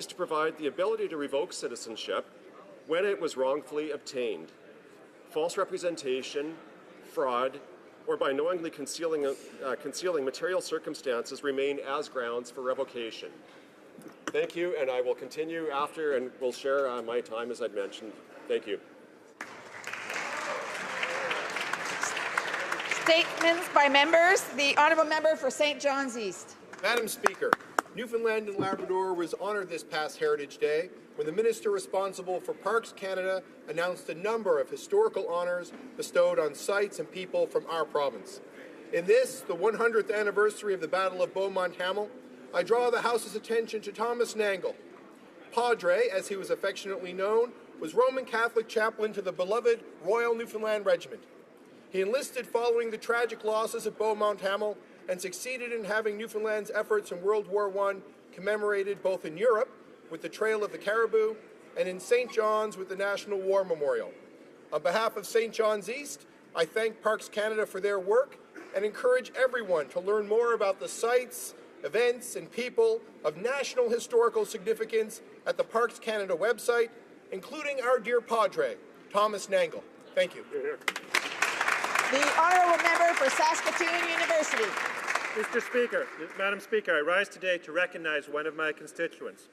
is to provide the ability to revoke citizenship when it was wrongfully obtained. False representation, fraud, or by knowingly concealing material circumstances remain as grounds for revocation. Thank you, and I will continue after and will share my time as I'd mentioned. Thank you. Statements by members. The Honourable Member for St. John's East. Madam Speaker, Newfoundland and Labrador was honoured this past Heritage Day when the Minister responsible for Parks Canada announced a number of historical honours bestowed on sites and people from our province. In this, the 100th anniversary of the Battle of Beaumont-Hamel, I draw the House's attention to Thomas Nangle. Padre, as he was affectionately known, was Roman Catholic chaplain to the beloved Royal Newfoundland Regiment. He enlisted following the tragic losses at Beaumont-Hamel and succeeded in having Newfoundland's efforts in World War I commemorated both in Europe with the Trail of the Caribou and in St. John's with the National War Memorial. On behalf of St. John's East, I thank Parks Canada for their work and encourage everyone to learn more about the sites, events, and people of national historical significance at the Parks Canada website, including our dear Padre, Thomas Nangle. Thank you. The Honourable Member for Saskatoon University. Madam Speaker, I rise today to recognize one of my constituents.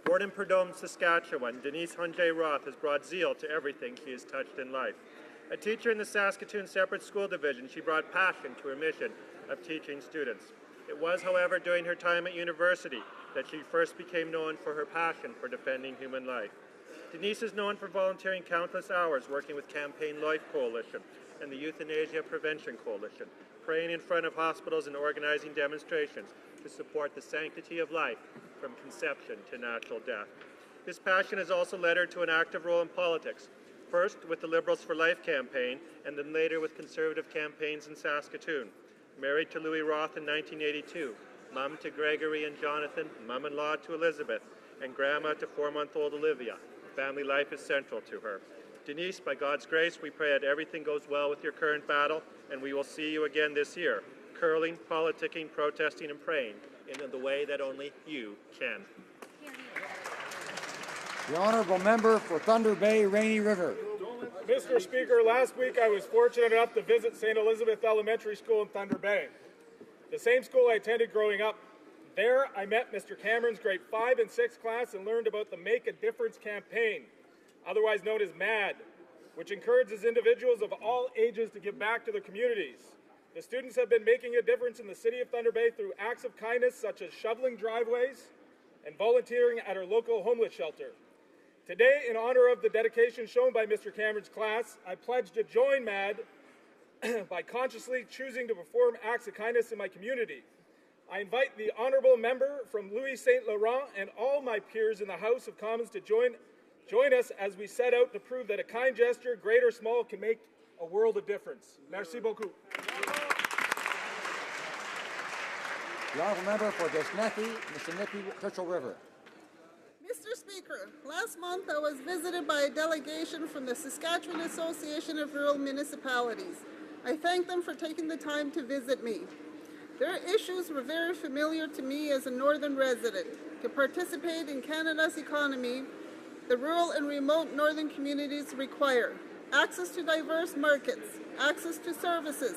Born in Prudhomme, Saskatchewan, Denise Hunjay Roth has brought zeal to everything she has touched in life. A teacher in the Saskatoon Separate School Division, she brought passion to her mission of teaching students. It was, however, during her time at university that she first became known for her passion for defending human life. Denise is known for volunteering countless hours working with Campaign Life Coalition and the Euthanasia Prevention Coalition, praying in front of hospitals and organizing demonstrations to support the sanctity of life from conception to natural death. This passion has also led her to an active role in politics, first with the Liberals for Life campaign and then later with Conservative campaigns in Saskatoon. Married to Louis Roth in 1982, mum to Gregory and Jonathan, mum-in-law to Elizabeth, and grandma to 4-month-old Olivia. Family life is central to her. Denise, by God's grace, we pray that everything goes well with your current battle, and we will see you again this year, curling, politicking, protesting, and praying in the way that only you can. The Honourable Member for Thunder Bay, Rainy River. Mr. Speaker, last week I was fortunate enough to visit St. Elizabeth Elementary School in Thunder Bay, the same school I attended growing up. There I met Mr. Cameron's grade 5 and 6 class and learned about the Make a Difference campaign, otherwise known as MAD, which encourages individuals of all ages to give back to their communities. The students have been making a difference in the city of Thunder Bay through acts of kindness such as shoveling driveways and volunteering at our local homeless shelter. Today, in honor of the dedication shown by Mr. Cameron's class, I pledge to join MAD by consciously choosing to perform acts of kindness in my community. I invite the Honourable Member from Louis St. Laurent and all my peers in the House of Commons to join us as we set out to prove that a kind gesture, great or small, can make a world of difference. Merci beaucoup. The Honourable Member for Desnethi, Mississippi, Churchill River. Mr. Speaker, last month I was visited by a delegation from the Saskatchewan Association of Rural Municipalities. I thank them for taking the time to visit me. Their issues were very familiar to me as a northern resident. To participate in Canada's economy, the rural and remote northern communities require access to diverse markets, access to services,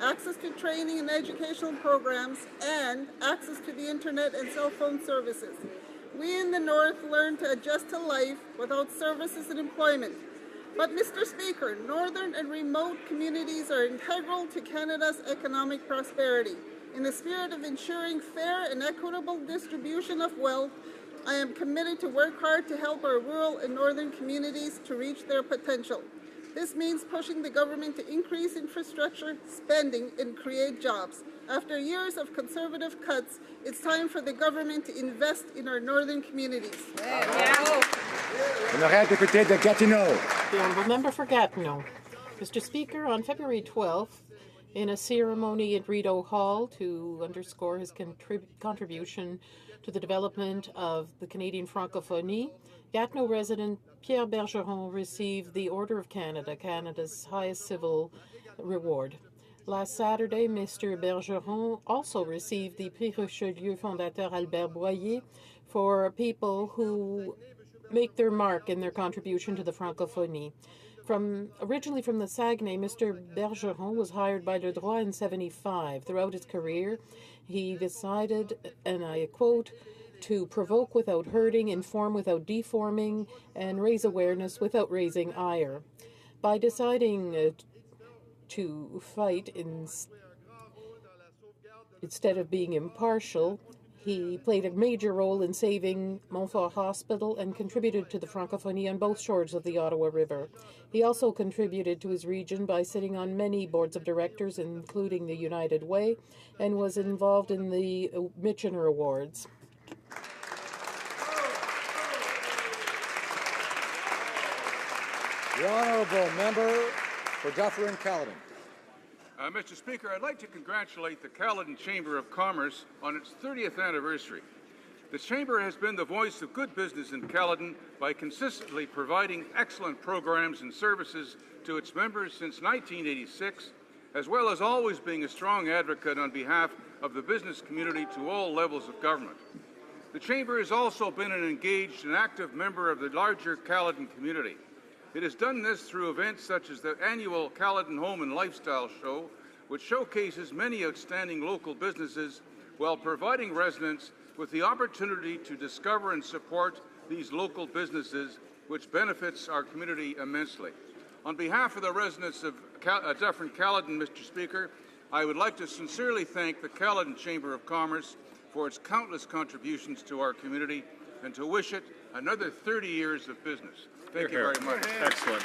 access to training and educational programs, and access to the internet and cell phone services. We in the North learn to adjust to life without services and employment. But, Mr. Speaker, northern and remote communities are integral to Canada's economic prosperity. In the spirit of ensuring fair and equitable distribution of wealth, I am committed to work hard to help our rural and northern communities to reach their potential. This means pushing the government to increase infrastructure spending and create jobs. After years of conservative cuts, it's time for the government to invest in our northern communities. Honorable Député de Gatineau. The Honourable Member for Gatineau. Mr. Speaker, on February 12th, in a ceremony at Rideau Hall to underscore his contribution to the development of the Canadian francophonie, Gatineau resident Pierre Bergeron received the Order of Canada, Canada's highest civil reward. Last Saturday, Mr. Bergeron also received the Prix Richelieu fondateur Albert Boyer for people who make their mark in their contribution to the francophonie. Originally from the Saguenay, Mr. Bergeron was hired by Le Droit in 1975. Throughout his career, he decided, and I quote, to provoke without hurting, inform without deforming, and raise awareness without raising ire. By deciding to fight instead of being impartial, he played a major role in saving Montfort Hospital and contributed to the francophonie on both shores of the Ottawa River. He also contributed to his region by sitting on many boards of directors, including the United Way, and was involved in the Michener Awards. The honourable member for Dufferin-Caledon. Mr. Speaker, I'd like to congratulate the Caledon Chamber of Commerce on its 30th anniversary. The Chamber has been the voice of good business in Caledon by consistently providing excellent programs and services to its members since 1986, as well as always being a strong advocate on behalf of the business community to all levels of government. The Chamber has also been an engaged and active member of the larger Caledon community. It has done this through events such as the annual Caledon Home and Lifestyle Show, which showcases many outstanding local businesses while providing residents with the opportunity to discover and support these local businesses, which benefits our community immensely. On behalf of the residents of Dufferin-Caledon, Mr. Speaker, I would like to sincerely thank the Caledon Chamber of Commerce for its countless contributions to our community and to wish it another 30 years of business. Thank you very much. Excellent.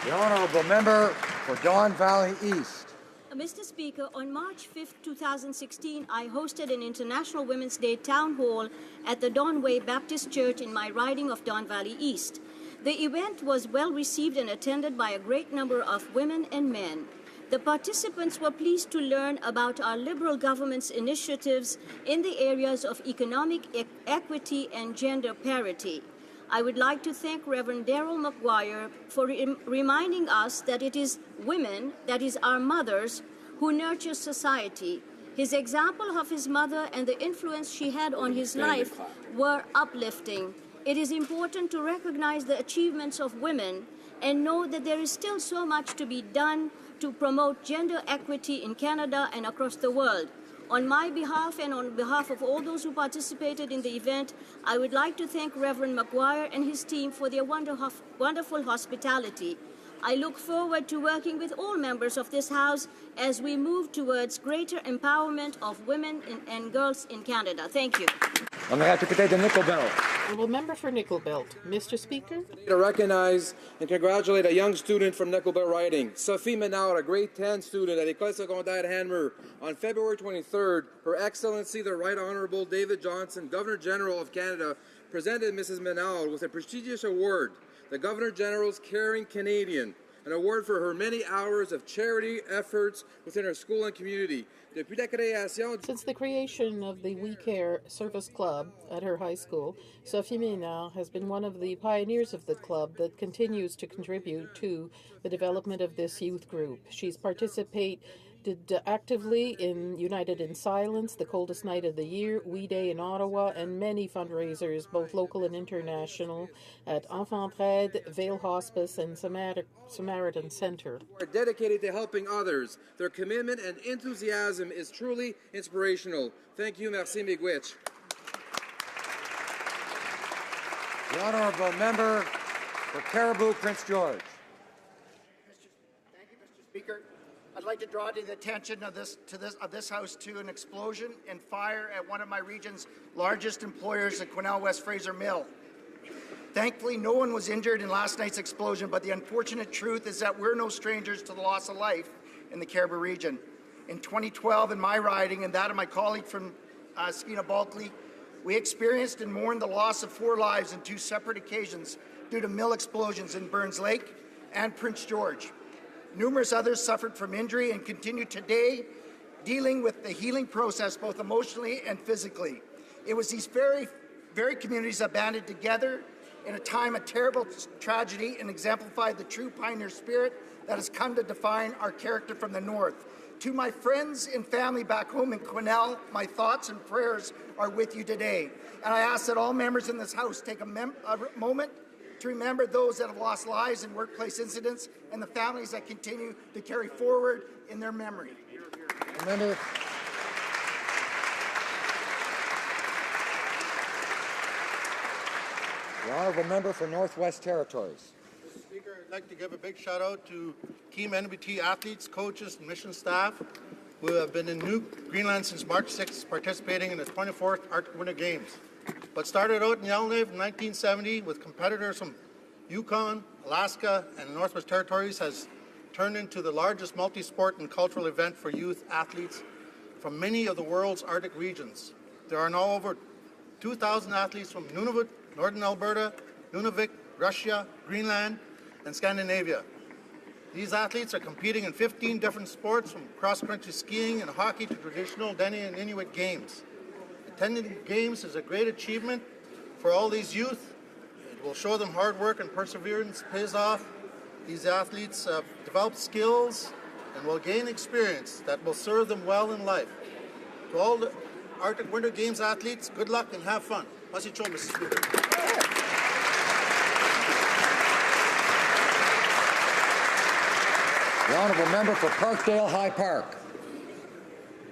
The honourable member for Don Valley East. Mr. Speaker, on March 5, 2016, I hosted an International Women's Day Town Hall at the Don Way Baptist Church in my riding of Don Valley East. The event was well received and attended by a great number of women and men. The participants were pleased to learn about our Liberal government's initiatives in the areas of economic equity and gender parity. I would like to thank Reverend Darrell McGuire for reminding us that it is women, that is our mothers, who nurture society. His example of his mother and the influence she had on his life were uplifting. It is important to recognize the achievements of women and know that there is still so much to be done to promote gender equity in Canada and across the world. On my behalf and on behalf of all those who participated in the event, I would like to thank Reverend McGuire and his team for their wonderful hospitality. I look forward to working with all members of this House as we move towards greater empowerment of women and girls in Canada. Thank you. On behalf of the Nickel Belt. Honourable member for Nickel Belt. Mr. Speaker. To recognize and congratulate a young student from Nickel Belt Riding, Sophie Menaud, a grade 10 student at École Secondaire Hanmer. On February 23rd, Her Excellency the Right Honourable David Johnston, Governor General of Canada, presented Mrs. Menaud with a prestigious award, the Governor General's Caring Canadian, an award for her many hours of charity efforts within her school and community. Since the creation of the We Care Service Club at her high school, Sophie Ménard has been one of the pioneers of the club that continues to contribute to the development of this youth group. She's participated actively in United in Silence, the Coldest Night of the Year, We Day in Ottawa, and many fundraisers, both local and international, at Enfantraide, Vale Hospice, and Samaritan Centre. Are dedicated to helping others. Their commitment and enthusiasm is truly inspirational. Thank you, merci, Miigwech. The honourable member for Caribou, Prince George. Thank you, Mr. Speaker. I'd like to draw to the attention of this House to an explosion and fire at one of my region's largest employers, the Quesnel West Fraser Mill. Thankfully, no one was injured in last night's explosion, but the unfortunate truth is that we're no strangers to the loss of life in the Caribou region. In 2012, in my riding and that of my colleague from Skeena Bulkley, we experienced and mourned the loss of 4 lives in 2 separate occasions due to mill explosions in Burns Lake and Prince George. Numerous others suffered from injury and continue today dealing with the healing process both emotionally and physically. It was these very communities that banded together in a time of terrible tragedy and exemplified the true pioneer spirit that has come to define our character from the North. To my friends and family back home in Quesnel, my thoughts and prayers are with you today. And I ask that all members in this House take a moment to remember those that have lost lives in workplace incidents and the families that continue to carry forward in their memory. Remember. The honourable member for Northwest Territories. Mr. Speaker, I'd like to give a big shout out to Team NBT athletes, coaches, and mission staff who have been in New Greenland since March 6th, participating in the 24th Arctic Winter Games. What started out in Yellowknife in 1970 with competitors from Yukon, Alaska, and the Northwest Territories has turned into the largest multi-sport and cultural event for youth athletes from many of the world's Arctic regions. There are now over 2,000 athletes from Nunavut, Northern Alberta, Nunavik, Russia, Greenland, and Scandinavia. These athletes are competing in 15 different sports, from cross-country skiing and hockey to traditional Dene and Inuit games. Attending the games is a great achievement for all these youth. It will show them hard work and perseverance pays off. These athletes have developed skills and will gain experience that will serve them well in life. To all the Arctic Winter Games athletes, good luck and have fun. Masicho, Mr. Speaker. The honourable member for Parkdale High Park.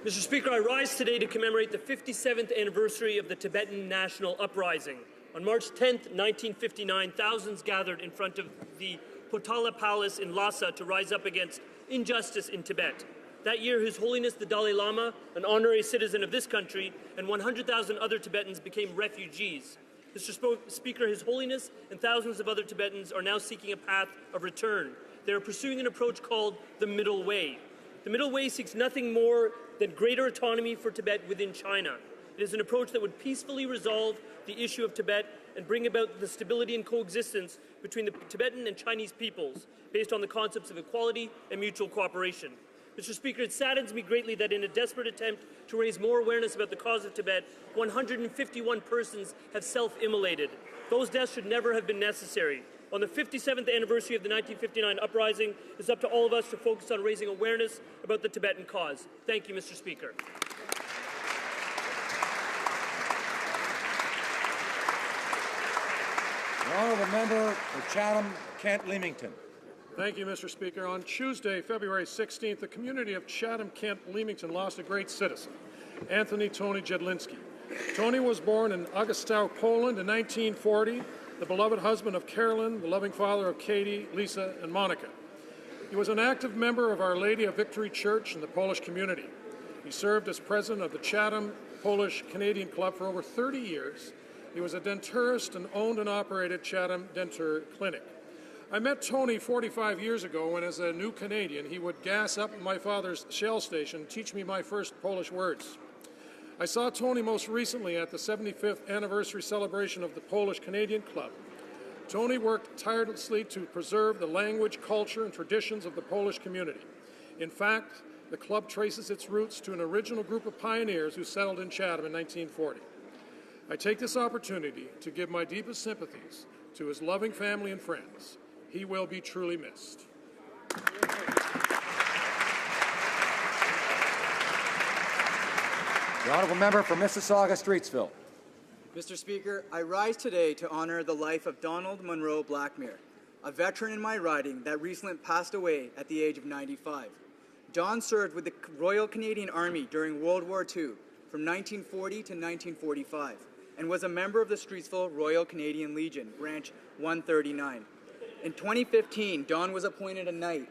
Mr. Speaker, I rise today to commemorate the 57th anniversary of the Tibetan National Uprising. On March 10, 1959, thousands gathered in front of the Potala Palace in Lhasa to rise up against injustice in Tibet. That year, His Holiness the Dalai Lama, an honorary citizen of this country, and 100,000 other Tibetans became refugees. Mr. Speaker, His Holiness and thousands of other Tibetans are now seeking a path of return. They are pursuing an approach called the Middle Way. The Middle Way seeks nothing more than greater autonomy for Tibet within China. It is an approach that would peacefully resolve the issue of Tibet and bring about the stability and coexistence between the Tibetan and Chinese peoples based on the concepts of equality and mutual cooperation. Mr. Speaker, it saddens me greatly that in a desperate attempt to raise more awareness about the cause of Tibet, 151 persons have self-immolated. Those deaths should never have been necessary. On the 57th anniversary of the 1959 uprising, it's up to all of us to focus on raising awareness about the Tibetan cause. Thank you, Mr. Speaker. The honourable member for Chatham, Kent, Leamington. Thank you, Mr. Speaker. On Tuesday, February 16th, the community of Chatham, Kent, Leamington lost a great citizen, Anthony Tony Jedlinski. Tony was born in Augustau, Poland in 1940, the beloved husband of Carolyn, the loving father of Katie, Lisa, and Monica. He was an active member of Our Lady of Victory Church in the Polish community. He served as president of the Chatham Polish Canadian Club for over 30 years. He was a denturist and owned and operated Chatham Denture Clinic. I met Tony 45 years ago when, as a new Canadian, he would gas up at my father's Shell station and teach me my first Polish words. I saw Tony most recently at the 75th anniversary celebration of the Polish Canadian Club. Tony worked tirelessly to preserve the language, culture, and traditions of the Polish community. In fact, the club traces its roots to an original group of pioneers who settled in Chatham in 1940. I take this opportunity to give my deepest sympathies to his loving family and friends. He will be truly missed. The honourable member for Mississauga-Streetsville. Mr. Speaker, I rise today to honour the life of Donald Munro Blackmere, a veteran in my riding that recently passed away at the age of 95. Don served with the Royal Canadian Army during World War II from 1940 to 1945 and was a member of the Streetsville Royal Canadian Legion, Branch 139. In 2015, Don was appointed a Knight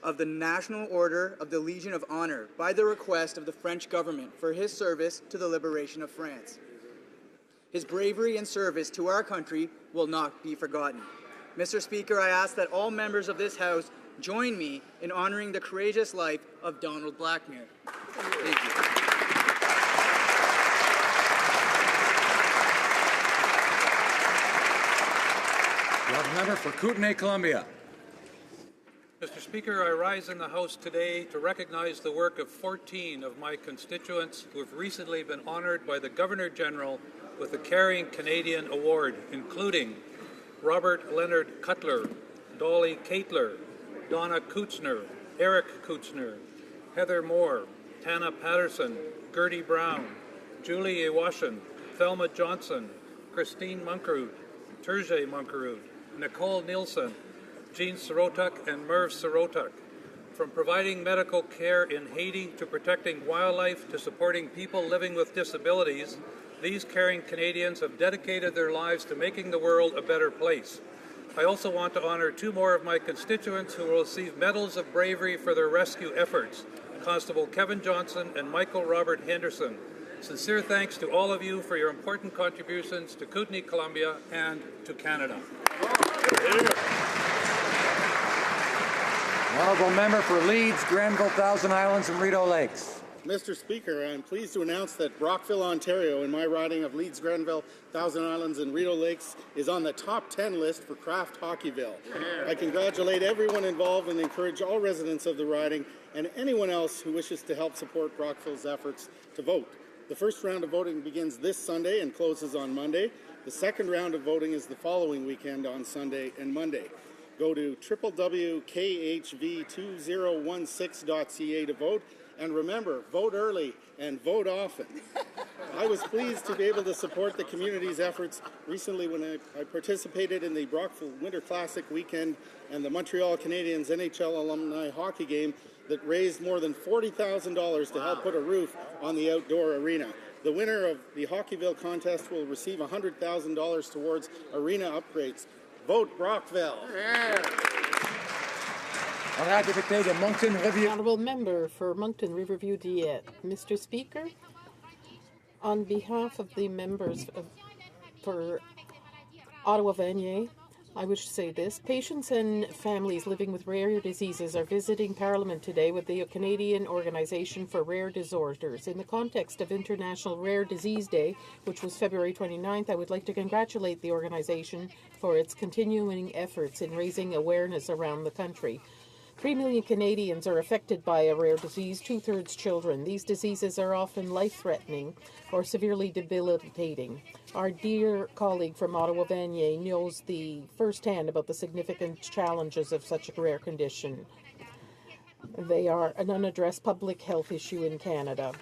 of the National Order of the Legion of Honor by the request of the French government for his service to the liberation of France. His bravery and service to our country will not be forgotten. Mr. Speaker, I ask that all members of this House join me in honoring the courageous life of Donald Blackmere. Thank you. The member for Kootenay, Columbia. Mr. Speaker, I rise in the House today to recognize the work of 14 of my constituents who have recently been honoured by the Governor-General with the Caring Canadian Award, including Robert Leonard Cutler, Dolly Caitler, Donna Kutzner, Eric Kutzner, Heather Moore, Tana Patterson, Gertie Brown, Julie Ewashin, Thelma Johnson, Christine Munkerud, Turjay Munkerud, Nicole Nielsen, Jean Sirotuk, and Merv Sirotuk. From providing medical care in Haiti to protecting wildlife to supporting people living with disabilities, these caring Canadians have dedicated their lives to making the world a better place. I also want to honor two more of my constituents who will receive medals of bravery for their rescue efforts, Constable Kevin Johnson and Michael Robert Henderson. Sincere thanks to all of you for your important contributions to Kootenay, Columbia, and to Canada. Honourable Member for Leeds, Grenville, Thousand Islands, and Rideau Lakes. Mr. Speaker, I'm pleased to announce that Brockville, Ontario, in my riding of Leeds, Grenville, Thousand Islands, and Rideau Lakes, is on the top 10 list for Craft Hockeyville. I congratulate everyone involved and encourage all residents of the riding and anyone else who wishes to help support Brockville's efforts to vote. The first round of voting begins this Sunday and closes on Monday. The second round of voting is the following weekend on Sunday and Monday. Go to www.khv2016.ca to vote. And remember, vote early and vote often. I was pleased to be able to support the community's efforts recently when I participated in the Brockville Winter Classic weekend and the Montreal Canadiens NHL alumni hockey game that raised more than $40,000 to help put a roof on the outdoor arena. The winner of the Hockeyville contest will receive $100,000 towards arena upgrades. Vote Brockville. Honourable Member for Moncton Riverview Diet. Mr. Speaker, on behalf of the members for Ottawa-Vanier, I wish to say this. Patients and families living with rare diseases are visiting Parliament today with the Canadian Organization for Rare Disorders. In the context of International Rare Disease Day, which was February 29th, I would like to congratulate the organization for its continuing efforts in raising awareness around the country. 3 million Canadians are affected by a rare disease, 2/3 children. These diseases are often life-threatening or severely debilitating. Our dear colleague from Ottawa-Vanier knows firsthand about the significant challenges of such a rare condition. They are an unaddressed public health issue in Canada.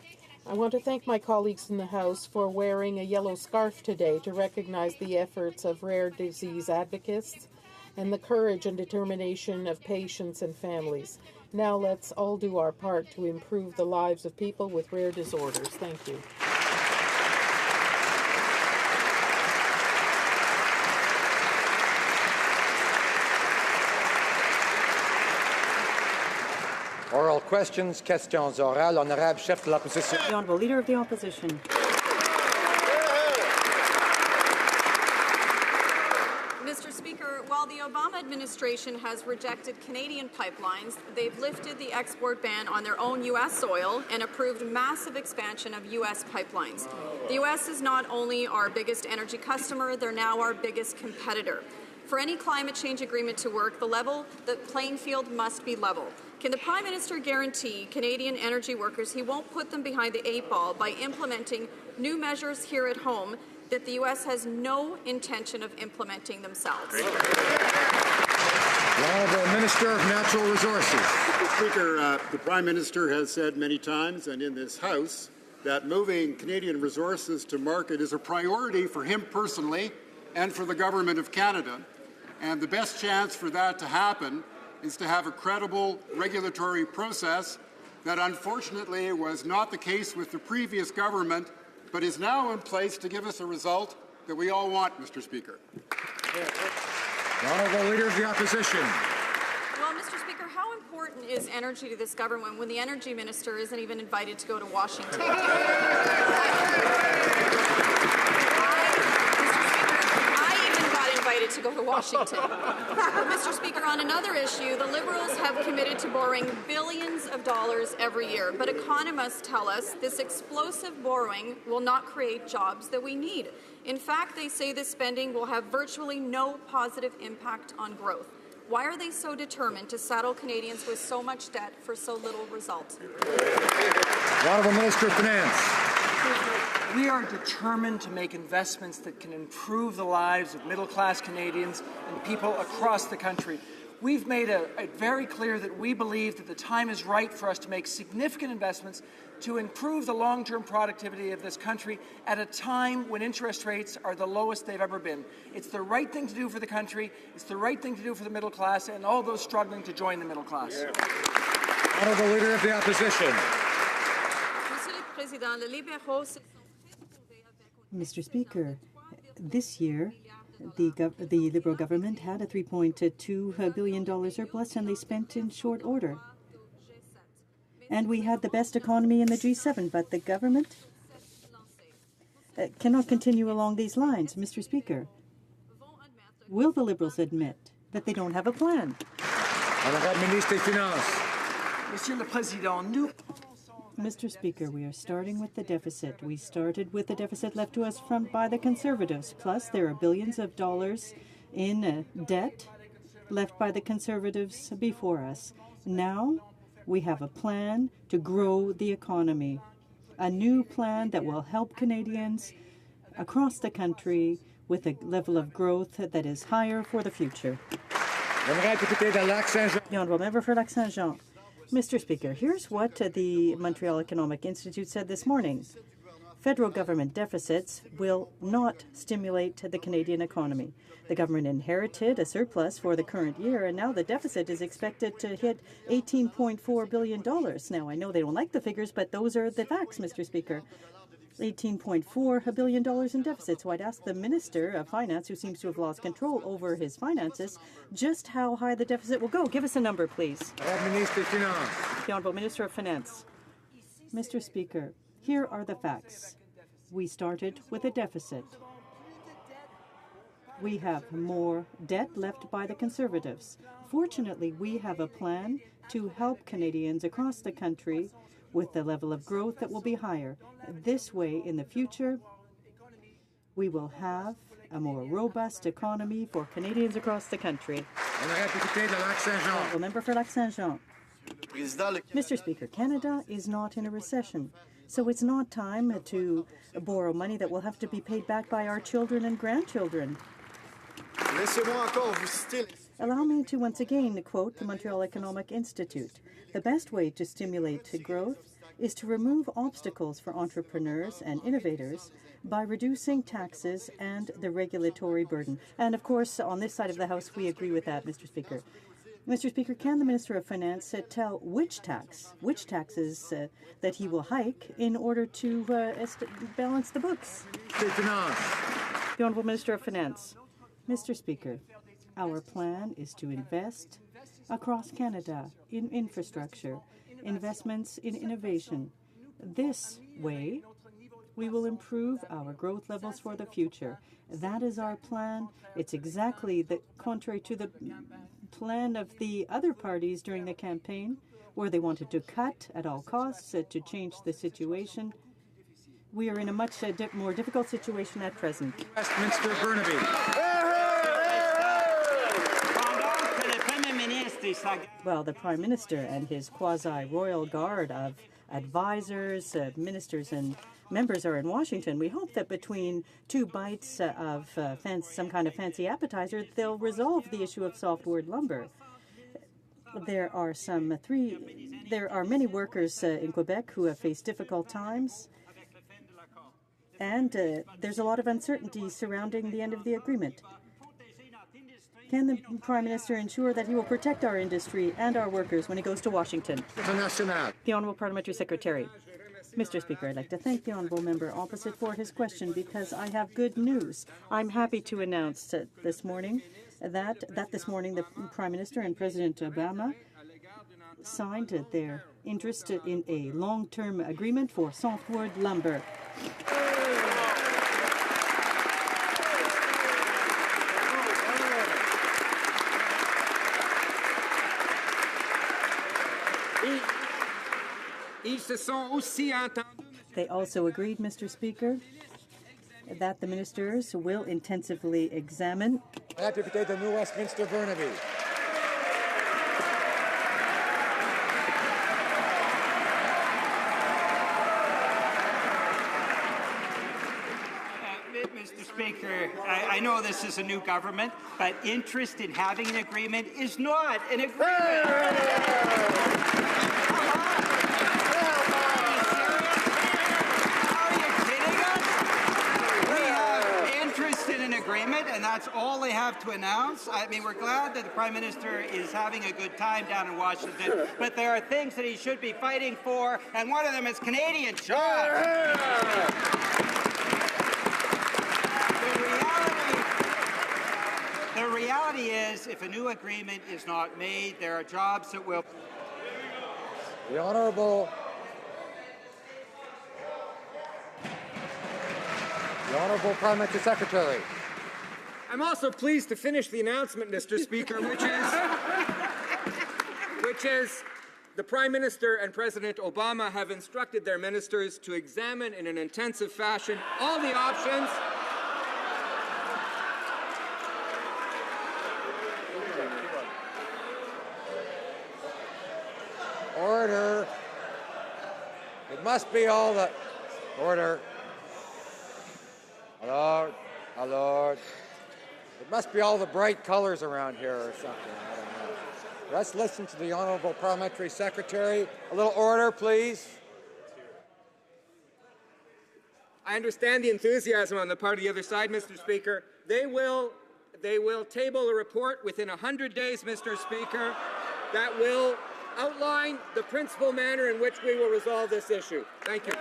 I want to thank my colleagues in the House for wearing a yellow scarf today to recognize the efforts of rare disease advocates and the courage and determination of patients and families. Now let's all do our part to improve the lives of people with rare disorders. Thank you. Oral questions, questions orales. Honorable chef de l'opposition. The Honourable Leader of the Opposition. Mr. Speaker, while the Obama administration has rejected Canadian pipelines, they've lifted the export ban on their own U.S. soil and approved massive expansion of U.S. pipelines. The U.S. is not only our biggest energy customer, they're now our biggest competitor. For any climate change agreement to work, the playing field must be level. Can the Prime Minister guarantee Canadian energy workers he won't put them behind the 8 ball by implementing new measures here at home that the U.S. has no intention of implementing themselves? The Honourable Minister of Natural Resources. Speaker, the Prime Minister has said many times and in this House that moving Canadian resources to market is a priority for him personally and for the Government of Canada. And the best chance for that to happen is to have a credible regulatory process that unfortunately was not the case with the previous government, but is now in place to give us a result that we all want, Mr. Speaker. The Honourable Leader of the Opposition. Well, Mr. Speaker, how important is energy to this government when the Energy Minister isn't even invited to go to Washington? To go to Washington. Mr. Speaker, on another issue, the Liberals have committed to borrowing billions of dollars every year, but economists tell us this explosive borrowing will not create jobs that we need. In fact, they say this spending will have virtually no positive impact on growth. Why are they so determined to saddle Canadians with so much debt for so little result? The Honourable Minister of Finance. We are determined to make investments that can improve the lives of middle-class Canadians and people across the country. we've made it very clear that we believe that the time is right for us to make significant investments to improve the long-term productivity of this country at a time when interest rates are the lowest they've ever been. It's the right thing to do for the country, it's the right thing to do for the middle class and all those struggling to join the middle class. Yeah. Honourable Leader of the Opposition. Mr. Speaker, this year, the Liberal government had a $3.2 billion surplus, and they spent in short order. And we had the best economy in the G7, but the government cannot continue along these lines. Mr. Speaker, will the Liberals admit that they don't have a plan? Monsieur le Président, nous... Mr. Speaker, we are starting with the deficit. We started with the deficit left to us by the Conservatives. Plus, there are billions of dollars in debt left by the Conservatives before us. Now, we have a plan to grow the economy, a new plan that will help Canadians across the country with a level of growth that is higher for the future. The honourable member for Lac-Saint-Jean. Mr. Speaker, here's what the Montreal Economic Institute said this morning. Federal government deficits will not stimulate the Canadian economy. The government inherited a surplus for the current year, and now the deficit is expected to hit $18.4 billion. Now, I know they don't like the figures, but those are the facts, Mr. Speaker. $18.4 billion in deficit. So I'd ask the Minister of Finance, who seems to have lost control over his finances, just how high the deficit will go. Give us a number, please. The Honourable Minister of Finance. Mr. Speaker, here are the facts. We started with a deficit. We have more debt left by the Conservatives. Fortunately, we have a plan to help Canadians across the country with the level of growth that will be higher. This way, in the future, we will have a more robust economy for Canadians across the country. The member for Lac-Saint-Jean. Mr. Speaker, Canada is not in a recession, so it's not time to borrow money that will have to be paid back by our children and grandchildren. Allow me to once again quote the Montreal Economic Institute. The best way to stimulate growth is to remove obstacles for entrepreneurs and innovators by reducing taxes and the regulatory burden. And of course, on this side of the House, we agree with that, Mr. Speaker. Mr. Speaker, can the Minister of Finance tell which taxes that he will hike in order to balance the books? The Honourable Minister of Finance. Mr. Speaker, our plan is to invest across Canada in infrastructure, investments in innovation. This way, we will improve our growth levels for the future. That is our plan. It's exactly the contrary to the plan of the other parties during the campaign, where they wanted to cut at all costs to change the situation. We are in a much more difficult situation at present. Westminster Burnaby. Well, the Prime Minister and his quasi-royal guard of advisors, ministers and members are in Washington. We hope that between two bites of some kind of fancy appetizer, they'll resolve the issue of softwood lumber. There are many workers in Quebec who have faced difficult times, and there's a lot of uncertainty surrounding the end of the agreement. Can the Prime Minister ensure that he will protect our industry and our workers when he goes to Washington? The Honourable Parliamentary Secretary. Mr. Speaker, I'd like to thank the Honourable Member opposite for his question because I have good news. I'm happy to announce this morning that this morning the Prime Minister and President Obama signed their interest in a long-term agreement for softwood lumber. They also agreed, Mr. Speaker, that the ministers will intensively examine The new Westminster Burnaby. Mr. Speaker, Speaker, I know this is a new government, but interest in having an agreement is not an agreement. Agreement, and that's all they have to announce. I mean, we're glad that the Prime Minister is having a good time down in Washington, but there are things that he should be fighting for, and one of them is Canadian jobs. The reality is, if a new agreement is not made, there are jobs that will... The Honourable Parliamentary Secretary. I'm also pleased to finish the announcement, Mr. Speaker, which is the Prime Minister and President Obama have instructed their ministers to examine in an intensive fashion all the options Order. It must be all the... Order. Hello. Hello. It must be all the bright colors around here or something. I don't know. Let's listen to the Honourable Parliamentary Secretary. A little order, please. I understand the enthusiasm on the part of the other side, Mr. Speaker. They will table a report within 100 days, Mr. Speaker, that will outline the principal manner in which we will resolve this issue. Thank you.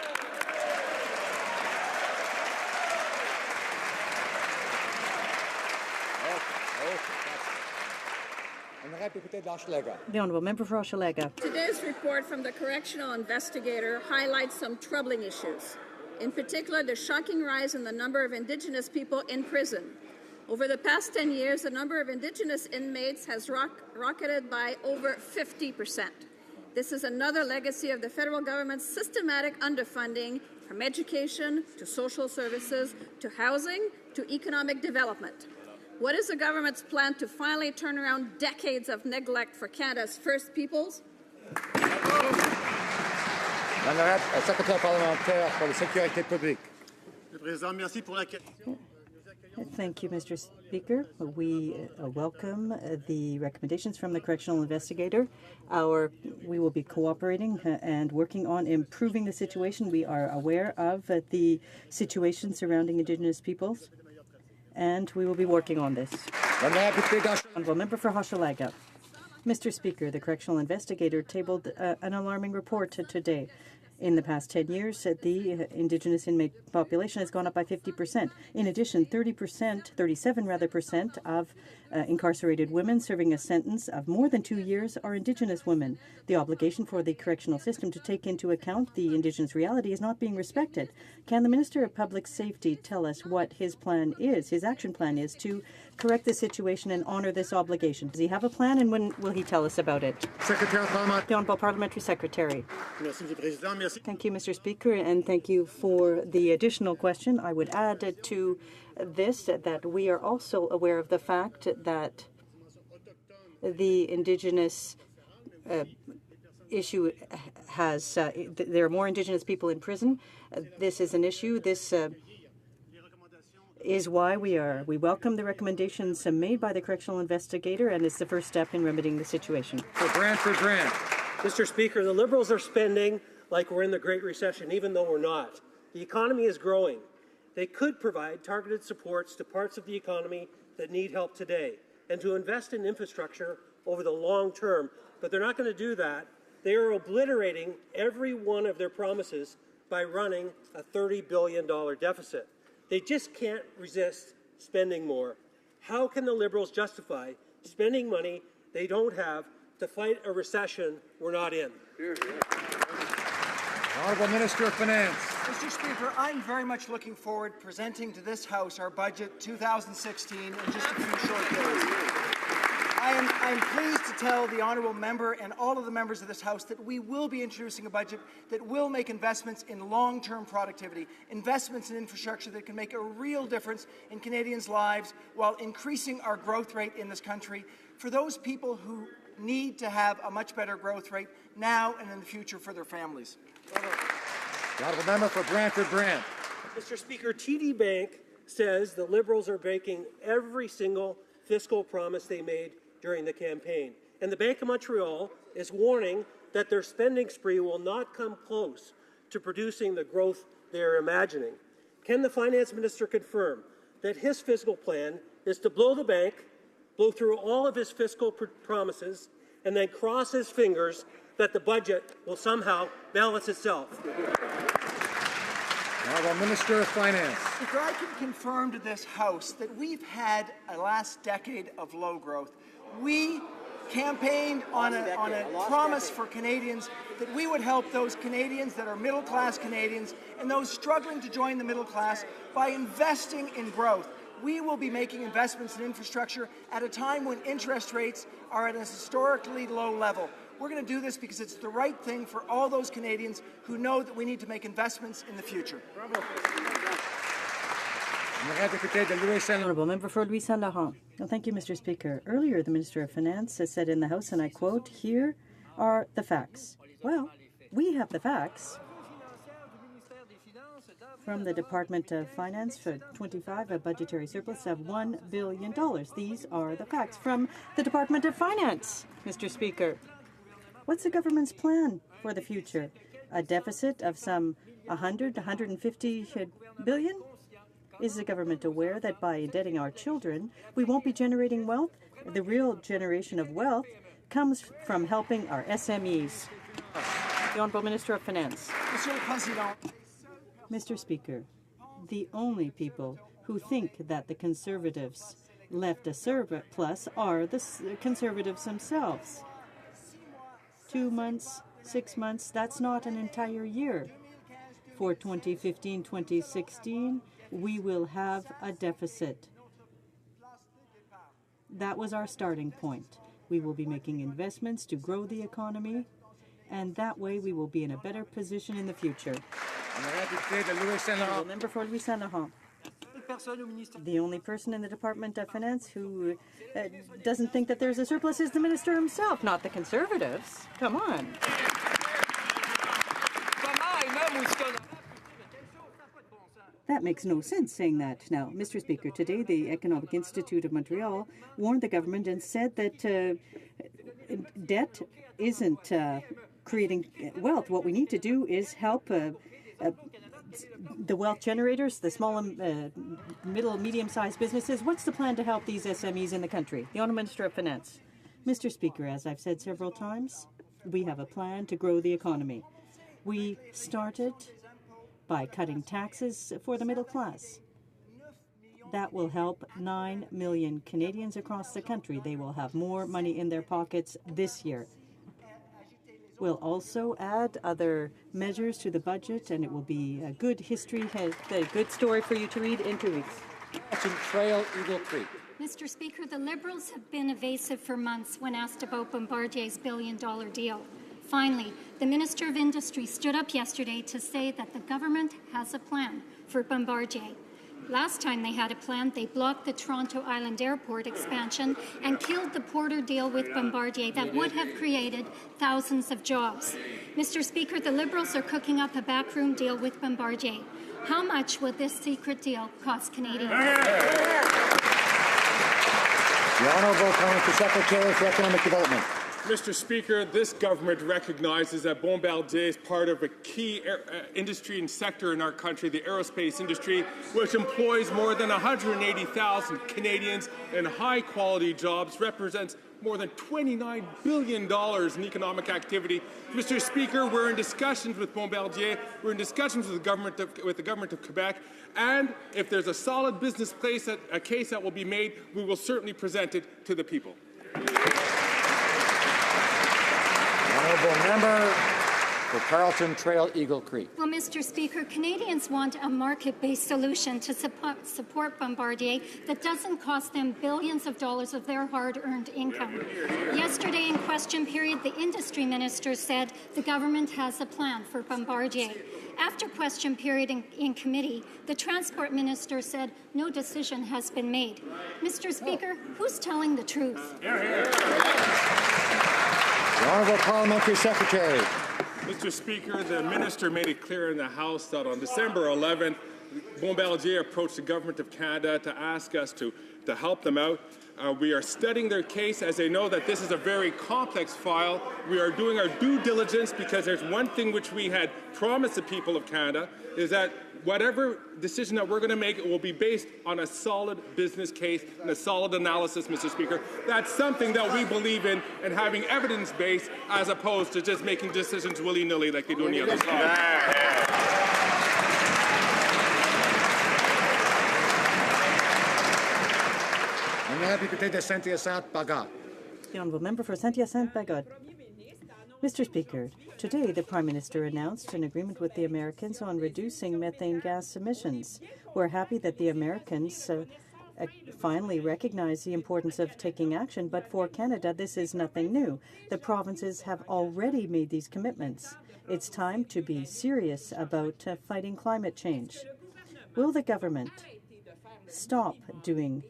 The Honourable Member for Hochelaga. Today's report from the correctional investigator highlights some troubling issues. In particular, the shocking rise in the number of Indigenous people in prison. Over the past 10 years, the number of Indigenous inmates has rocketed by over 50%. This is another legacy of the federal government's systematic underfunding from education to social services to housing to economic development. What is the government's plan to finally turn around decades of neglect for Canada's First Peoples? Secrétaire parlementaire pour la sécurité publique. Thank you, Mr. Speaker. We welcome the recommendations from the correctional investigator. We will be cooperating and working on improving the situation. We are aware of the situation surrounding Indigenous peoples, and we will be working on this. Honourable Member for Hochelaga. Mr. Speaker, the correctional investigator tabled an alarming report today. In the past 10 years, the Indigenous inmate population has gone up by 50%. In addition, 37% of incarcerated women serving a sentence of more than 2 years are Indigenous women. The obligation for the correctional system to take into account the Indigenous reality is not being respected. Can the Minister of Public Safety tell us what his plan is, his action plan is, to correct the situation and honour this obligation? Does he have a plan, and when will he tell us about it? Secretary Parliament. The Honourable Parliamentary Secretary. Thank you, Mr. Speaker, and thank you for the additional question. I would add to this that we are also aware of the fact that the Indigenous issue has, there are more Indigenous people in prison. This is an issue. This is why we welcome the recommendations made by the correctional investigator, and it's the first step in remedying the situation. For Brantford Brant. Mr. Speaker, the Liberals are spending like we're in the Great Recession, even though we're not. The economy is growing. They could provide targeted supports to parts of the economy that need help today and to invest in infrastructure over the long term, but they're not going to do that. They are obliterating every one of their promises by running a $30 billion deficit. They just can't resist spending more. How can the Liberals justify spending money they don't have to fight a recession we're not in? Honourable Minister of Finance. Mr. Speaker, I'm very much looking forward to presenting to this House our budget 2016 in just a few short days. I'm pleased to tell the honourable member and all of the members of this House that we will be introducing a budget that will make investments in long-term productivity, investments in infrastructure that can make a real difference in Canadians' lives while increasing our growth rate in this country for those people who need to have a much better growth rate now and in the future for their families. The honourable member for Brantford Brant. Mr. Speaker, TD Bank says the Liberals are breaking every single fiscal promise they made during the campaign. And the Bank of Montreal is warning that their spending spree will not come close to producing the growth they're imagining. Can the Finance Minister confirm that his fiscal plan is to blow the bank, blow through all of his fiscal promises, and then cross his fingers that the budget will somehow balance itself? Honourable Minister of Finance. Speaker, I can confirm to this House that we've had a last decade of low growth. We campaigned on a promise for Canadians that we would help those Canadians that are middle-class Canadians and those struggling to join the middle class by investing in growth. We will be making investments in infrastructure at a time when interest rates are at a historically low level. We're going to do this because it's the right thing for all those Canadians who know that we need to make investments in the future. Honourable Member for Louis Saint Laurent. Well, thank you, Mr. Speaker. Earlier, the Minister of Finance has said in the House, and I quote, "Here are the facts." Well, we have the facts from the Department of Finance for 25, a budgetary surplus of $1 billion. These are the facts from the Department of Finance, Mr. Speaker. What's the government's plan for the future? A deficit of some 150 billion? Is the government aware that by indebting our children, we won't be generating wealth? The real generation of wealth comes from helping our SMEs. The Honourable Minister of Finance. Mr. Speaker, the only people who think that the Conservatives left a surplus are the Conservatives themselves. 2 months, 6 months, that's not an entire year. For 2015-2016, we will have a deficit. That was our starting point. We will be making investments to grow the economy, and that way we will be in a better position in the future. Member for Louis Saint Laurent. The only person in the Department of Finance who doesn't think that there's a surplus is the minister himself, not the Conservatives. Come on. That makes no sense saying that. Now, Mr. Speaker, today the Economic Institute of Montreal warned the government and said that debt isn't creating wealth. What we need to do is help the wealth generators, the small and middle, medium-sized businesses. What's the plan to help these SMEs in the country? The Honourable Minister of Finance. Mr. Speaker, as I've said several times, we have a plan to grow the economy. We started by cutting taxes for the middle class. That will help 9 million Canadians across the country. They will have more money in their pockets this year. We'll also add other measures to the budget, and it will be a good history, a good story for you to read in 2 weeks. Trail Eagle Creek. Mr. Speaker, the Liberals have been evasive for months when asked about Bombardier's billion-dollar deal. Finally, the Minister of Industry stood up yesterday to say that the government has a plan for Bombardier. Last time they had a plan, they blocked the Toronto Island Airport expansion and killed the Porter deal with Bombardier that would have created thousands of jobs. Mr. Speaker, the Liberals are cooking up a backroom deal with Bombardier. How much will this secret deal cost Canadians? The Honourable Parliamentary Secretary for Economic Development. Mr. Speaker, this government recognizes that Bombardier is part of a key industry and sector in our country, the aerospace industry, which employs more than 180,000 Canadians in high-quality jobs, represents more than $29 billion in economic activity. Mr. Speaker, we're in discussions with Bombardier, we're in discussions with the government of Quebec, and if there's a solid business case that will be made, we will certainly present it to the people. Honourable Member for Carleton Trail Eagle Creek. Well, Mr. Speaker, Canadians want a market-based solution to support Bombardier that doesn't cost them billions of dollars of their hard-earned income. Yesterday in question period, the industry minister said the government has a plan for Bombardier. After question period in committee, the transport minister said no decision has been made. Mr. Speaker, who's telling the truth? The Honourable Parliamentary Secretary. Mr. Speaker, the minister made it clear in the House that on December 11th, Bombardier approached the Government of Canada to ask us to help them out. We are studying their case as they know that this is a very complex file. We are doing our due diligence because there's one thing which we had promised the people of Canada is that whatever decision that we're going to make, it will be based on a solid business case and a solid analysis, Mr. Speaker. That's something that we believe in, and having evidence-based as opposed to just making decisions willy-nilly like they do on the other side. The Honourable Member for Saint-Hyacinthe-Bagot. Mr. Speaker, today the Prime Minister announced an agreement with the Americans on reducing methane gas emissions. We're happy that the Americans finally recognize the importance of taking action, but for Canada this is nothing new. The provinces have already made these commitments. It's time to be serious about fighting climate change. Will the government stop doing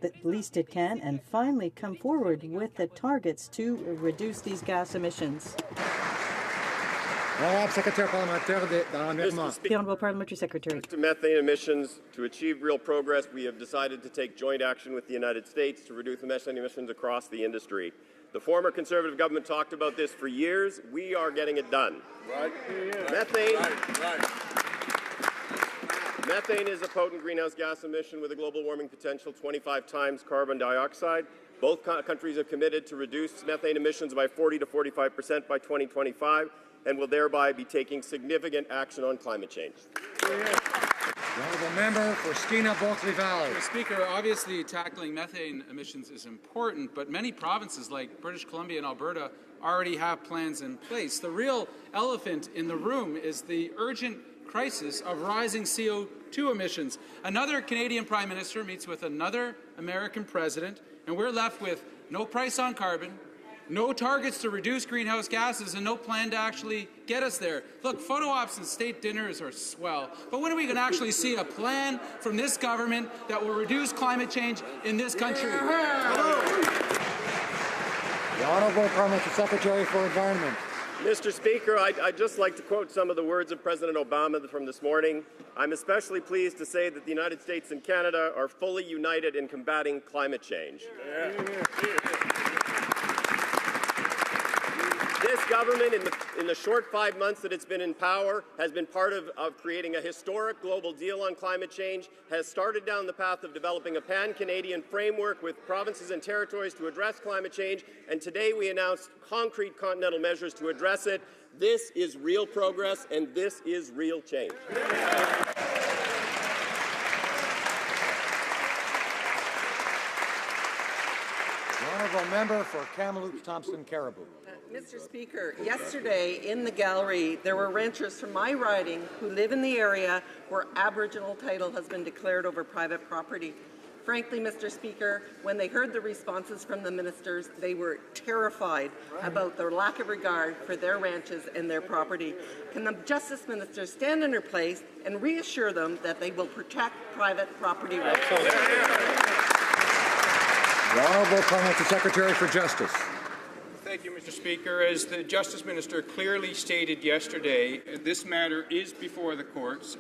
the least it can and finally come forward with the targets to reduce these gas emissions? The Honourable Parliamentary Secretary. To methane emissions, to achieve real progress, we have decided to take joint action with the United States to reduce methane emissions across the industry. The former Conservative government talked about this for years. We are getting it done. Right. Methane. Methane is a potent greenhouse gas emission with a global warming potential 25 times carbon dioxide. Both countries have committed to reduce methane emissions by 40 to 45% by 2025 and will thereby be taking significant action on climate change. The Honourable Member for Skeena-Bulkley Valley. Mr. Speaker, obviously tackling methane emissions is important, but many provinces like British Columbia and Alberta already have plans in place. The real elephant in the room is the urgent crisis of rising CO2 emissions. Another Canadian Prime Minister meets with another American President, and we're left with no price on carbon, no targets to reduce greenhouse gases, and no plan to actually get us there. Look, photo ops and state dinners are swell, but when are we going to actually see a plan from this government that will reduce climate change in this country? The Honourable Parliamentary Secretary for Environment. Mr. Speaker, I'd just like to quote some of the words of President Obama from this morning. I'm especially pleased to say that the United States and Canada are fully united in combating climate change. This government, in the short 5 months that it's been in power, has been part of creating a historic global deal on climate change, has started down the path of developing a pan-Canadian framework with provinces and territories to address climate change, and today we announced concrete continental measures to address it. This is real progress, and this is real change. The Honourable Member for Kamloops Thompson Caribou. Mr. Speaker, yesterday in the gallery there were renters from my riding who live in the area where Aboriginal title has been declared over private property. Frankly, Mr. Speaker, when they heard the responses from the ministers, they were terrified about their lack of regard for their ranches and their property. Can the Justice Minister stand in her place and reassure them that they will protect private property rights? The Honourable Parliamentary Secretary for Justice. Thank you, Mr. Speaker. As the Justice Minister clearly stated yesterday, this matter is before the courts.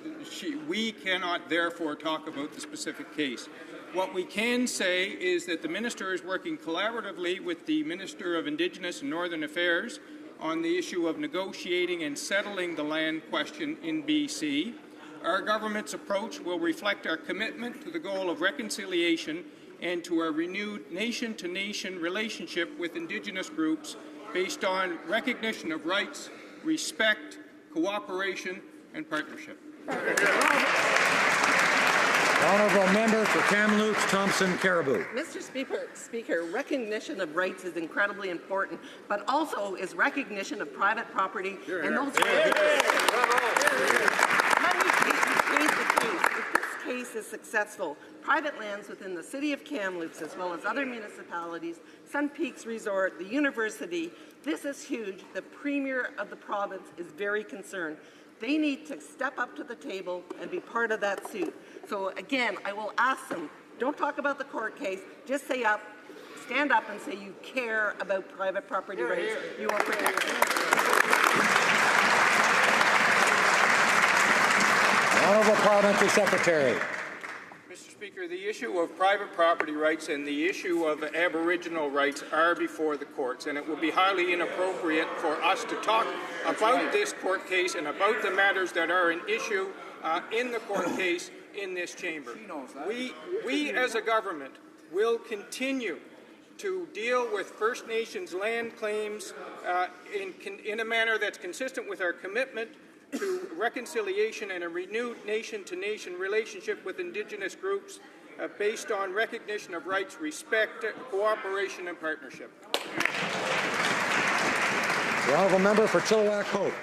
We cannot, therefore, talk about the specific case. What we can say is that the Minister is working collaboratively with the Minister of Indigenous and Northern Affairs on the issue of negotiating and settling the land question in BC. Our government's approach will reflect our commitment to the goal of reconciliation and to our renewed nation-to-nation relationship with Indigenous groups based on recognition of rights, respect, cooperation, and partnership. Honourable Member for Kamloops Thompson Caribou. Mr. Speaker, recognition of rights is incredibly important, but also is recognition of private property and those case is successful, private lands within the City of Kamloops, as well as other municipalities, Sun Peaks Resort, the university, this is huge. The Premier of the province is very concerned. They need to step up to the table and be part of that suit. So again, I will ask them, don't talk about the court case, just stand up and say you care about private property rights. You are protecting. Honourable Parliamentary Secretary. Mr. Speaker, the issue of private property rights and the issue of Aboriginal rights are before the courts, and it would be highly inappropriate for us to talk about this court case and about the matters that are an issue in the court case in this chamber. We as a government will continue to deal with First Nations land claims in a manner that's consistent with our commitment to reconciliation and a renewed nation-to-nation relationship with Indigenous groups based on recognition of rights, respect, cooperation and partnership. The honourable member for Chilliwack-Hope.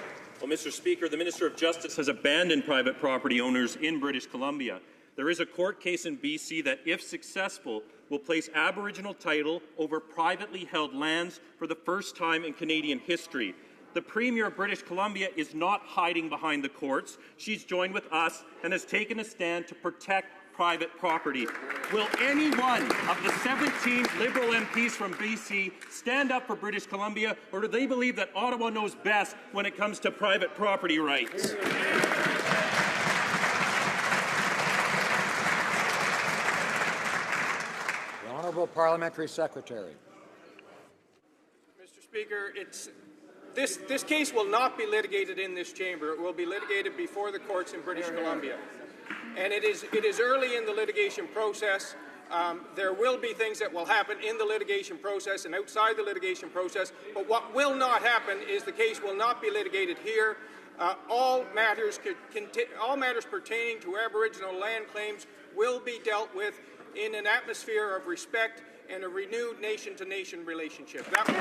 Well, Mr. Speaker, the Minister of Justice has abandoned private property owners in British Columbia. There is a court case in BC that, if successful, will place Aboriginal title over privately held lands for the first time in Canadian history. The Premier of British Columbia is not hiding behind the courts. She's joined with us and has taken a stand to protect private property. Will any one of the 17 Liberal MPs from BC stand up for British Columbia, or do they believe that Ottawa knows best when it comes to private property rights? The Honourable Parliamentary Secretary. Mr. Speaker, this case will not be litigated in this chamber. It will be litigated before the courts in British Columbia. And it is early in the litigation process. There will be things that will happen in the litigation process and outside the litigation process, but what will not happen is the case will not be litigated here. All matters pertaining to Aboriginal land claims will be dealt with in an atmosphere of respect and a renewed nation-to-nation relationship. That will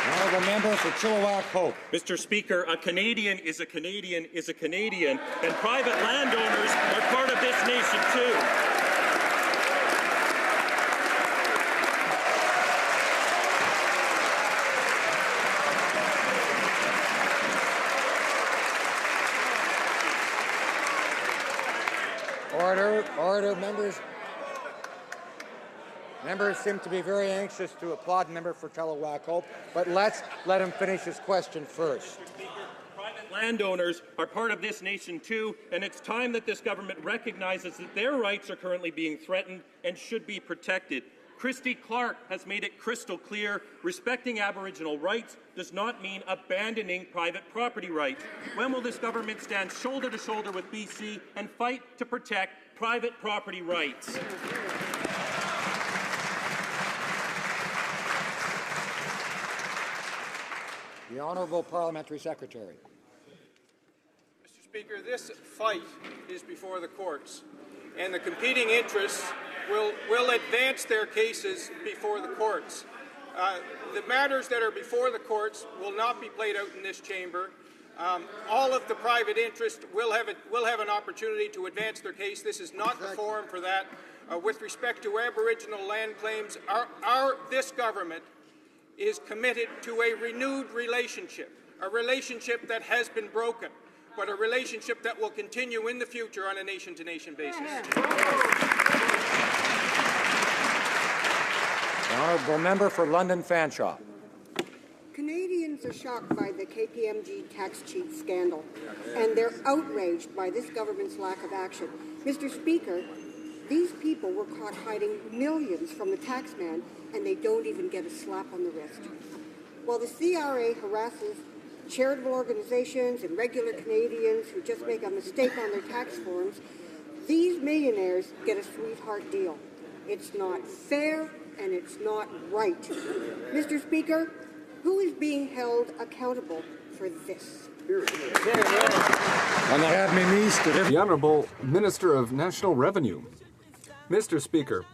Honourable member for Chilliwack-Hope. Mr. Speaker, a Canadian is a Canadian is a Canadian, and private landowners are part of this nation too. Order, members. Members seem to be very anxious to applaud the member for Chilliwack-Hope, but let's let him finish his question first. Private landowners are part of this nation too, and it's time that this government recognizes that their rights are currently being threatened and should be protected. Christy Clark has made it crystal clear, respecting Aboriginal rights does not mean abandoning private property rights. When will this government stand shoulder to shoulder with BC and fight to protect private property rights? The Honourable Parliamentary Secretary. Mr. Speaker, this fight is before the courts, and the competing interests will advance their cases before the courts. The matters that are before the courts will not be played out in this chamber. All of the private interests will have an opportunity to advance their case. This is not the forum for that. With respect to Aboriginal land claims, this government is committed to a renewed relationship, a relationship that has been broken, but a relationship that will continue in the future on a nation-to-nation basis. The Honourable Member for London Fanshawe. Canadians are shocked by the KPMG tax cheat scandal, and they're outraged by this government's lack of action. Mr. Speaker, these people were caught hiding millions from the taxman, and they don't even get a slap on the wrist. While the CRA harasses charitable organizations and regular Canadians who just make a mistake on their tax forms, these millionaires get a sweetheart deal. It's not fair and it's not right. Mr. Speaker, who is being held accountable for this? The Honourable Minister of National Revenue. Mr. Speaker,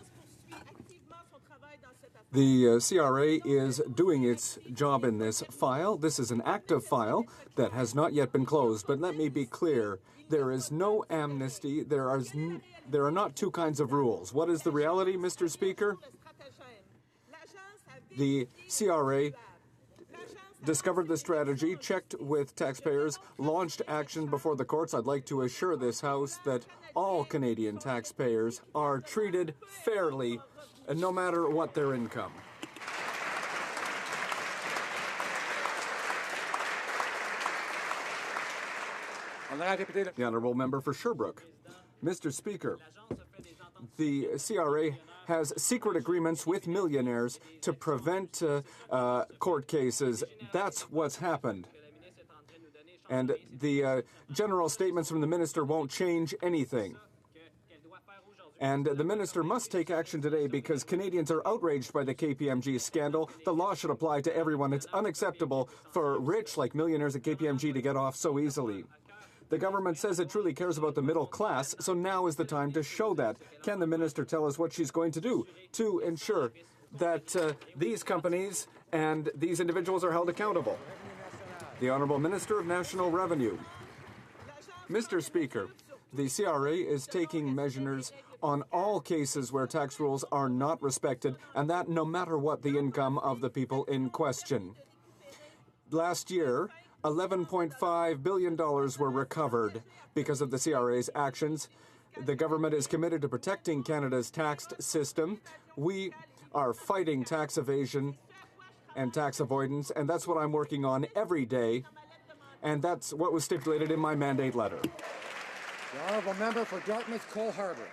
the CRA is doing its job in this file. This is an active file that has not yet been closed, but let me be clear. There is no amnesty. There are not two kinds of rules. What is the reality, Mr. Speaker? The CRA discovered the strategy, checked with taxpayers, launched action before the courts. I'd like to assure this House that all Canadian taxpayers are treated fairly, no matter what their income. The Honourable Member for Sherbrooke. Mr. Speaker, the CRA has secret agreements with millionaires to prevent court cases. That's what's happened. And the general statements from the minister won't change anything. And the minister must take action today because Canadians are outraged by the KPMG scandal. The law should apply to everyone. It's unacceptable for rich, like millionaires at KPMG, to get off so easily. The government says it truly cares about the middle class, so now is the time to show that. Can the minister tell us what she's going to do to ensure that these companies and these individuals are held accountable? The Honourable Minister of National Revenue. Mr. Speaker, the CRA is taking measures on all cases where tax rules are not respected, and that no matter what the income of the people in question. Last year, $11.5 billion were recovered because of the CRA's actions. The government is committed to protecting Canada's tax system. We are fighting tax evasion and tax avoidance, and that's what I'm working on every day, and that's what was stipulated in my mandate letter. The Honourable Member for Dartmouth-Cole Harbour.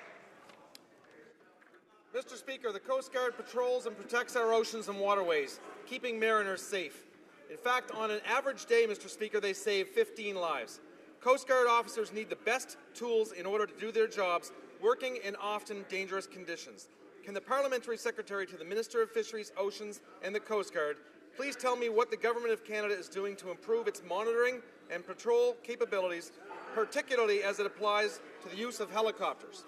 Mr. Speaker, the Coast Guard patrols and protects our oceans and waterways, keeping mariners safe. In fact, on an average day, Mr. Speaker, they save 15 lives. Coast Guard officers need the best tools in order to do their jobs, working in often dangerous conditions. Can the Parliamentary Secretary to the Minister of Fisheries, Oceans and the Coast Guard please tell me what the Government of Canada is doing to improve its monitoring and patrol capabilities, particularly as it applies to the use of helicopters?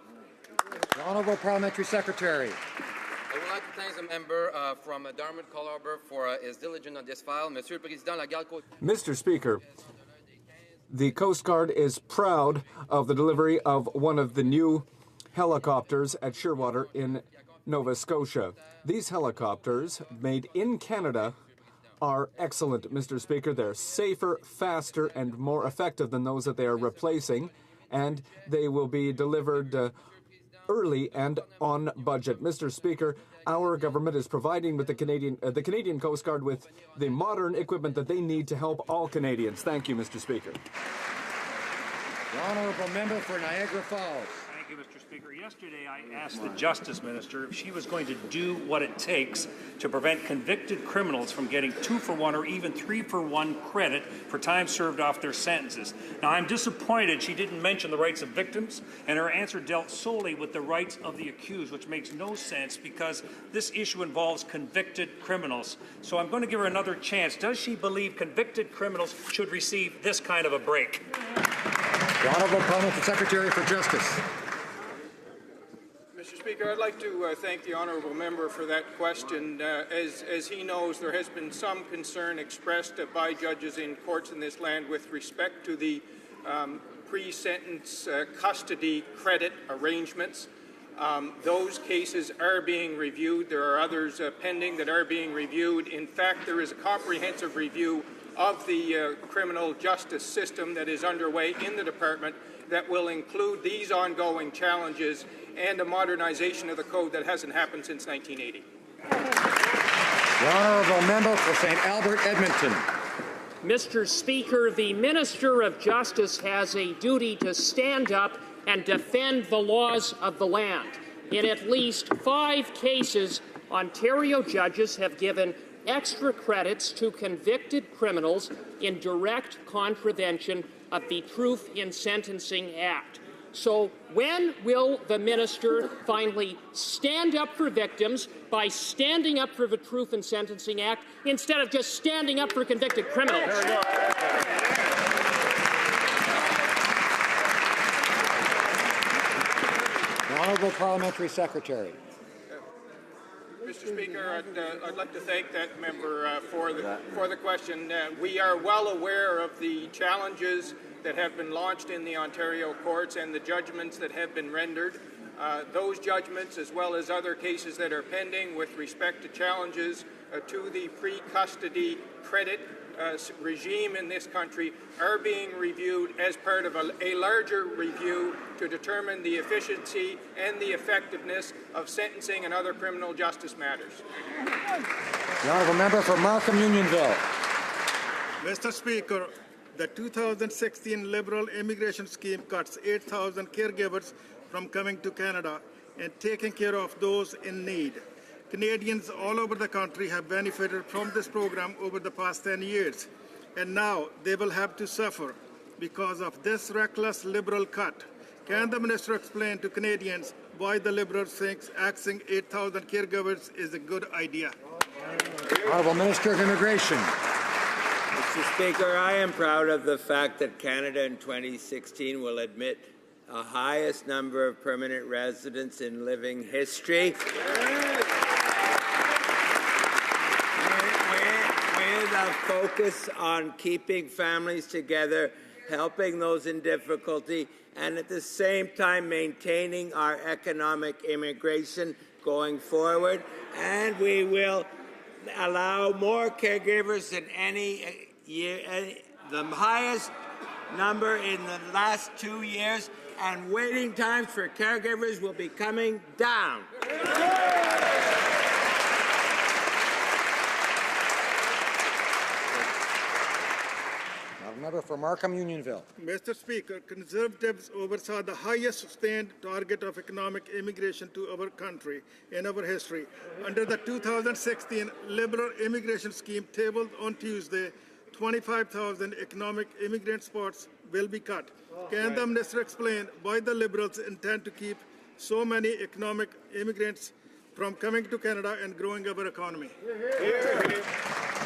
The Honourable Parliamentary Secretary. I would like to thank the member from Dartmouth-Cole Harbour for his diligence on this file. Monsieur le Président, la garde côtière. Mr. Speaker, the Coast Guard is proud of the delivery of one of the new helicopters at Shearwater in Nova Scotia. These helicopters, made in Canada, are excellent, Mr. Speaker. They're safer, faster, and more effective than those that they are replacing, and they will be delivered early and on budget. Mr. Speaker, our government is providing with the Canadian Coast Guard with the modern equipment that they need to help all Canadians. Thank you, Mr. Speaker. The Honourable Member for Niagara Falls. Thank you, Mr. Speaker. Yesterday, I asked the Justice Minister if she was going to do what it takes to prevent convicted criminals from getting 2-for-1 or even 3-for-1 credit for time served off their sentences. Now, I'm disappointed she didn't mention the rights of victims, and her answer dealt solely with the rights of the accused, which makes no sense because this issue involves convicted criminals. So I'm going to give her another chance. Does she believe convicted criminals should receive this kind of a break? The Honourable Parliamentary Secretary for Justice. Mr. Speaker, I'd like to thank the honourable member for that question. As he knows, there has been some concern expressed by judges in courts in this land with respect to the pre-sentence custody credit arrangements. Those cases are being reviewed. There are others pending that are being reviewed. In fact, there is a comprehensive review of the criminal justice system that is underway in the department that will include these ongoing challenges and a modernization of the code that hasn't happened since 1980. The Honourable Member for St. Albert, Edmonton. Mr. Speaker, the Minister of Justice has a duty to stand up and defend the laws of the land. In at least 5 cases, Ontario judges have given extra credits to convicted criminals in direct contravention of the Truth in Sentencing Act. So when will the minister finally stand up for victims by standing up for the Truth in Sentencing Act instead of just standing up for convicted criminals? The Honourable Parliamentary Secretary. Mr. Speaker, I'd like to thank that member for the question. We are well aware of the challenges that have been launched in the Ontario courts and the judgments that have been rendered. Those judgments, as well as other cases that are pending with respect to challenges to the pre-custody credit regime in this country, are being reviewed as part of a larger review to determine the efficiency and the effectiveness of sentencing and other criminal justice matters. The Honourable Member for Markham Unionville. Mr. Speaker, The 2016 Liberal immigration scheme cuts 8,000 caregivers from coming to Canada and taking care of those in need. Canadians all over the country have benefited from this program over the past 10 years, and now they will have to suffer because of this reckless Liberal cut. Can the Minister explain to Canadians why the Liberals think axing 8,000 caregivers is a good idea? Honourable Minister of Immigration. Mr. Speaker, I am proud of the fact that Canada in 2016 will admit the highest number of permanent residents in living history. With a focus on keeping families together, helping those in difficulty, and at the same time maintaining our economic immigration going forward. And we will allow more caregivers than any year, the highest number in the last 2 years, and waiting times for caregivers will be coming down. Member for Markham Unionville. Mr. Speaker, Conservatives oversaw the highest sustained target of economic immigration to our country in our history. Under the 2016 Liberal immigration scheme tabled on Tuesday, 25,000 economic immigrant spots will be cut. Can the Minister explain why the Liberals intend to keep so many economic immigrants from coming to Canada and growing our economy?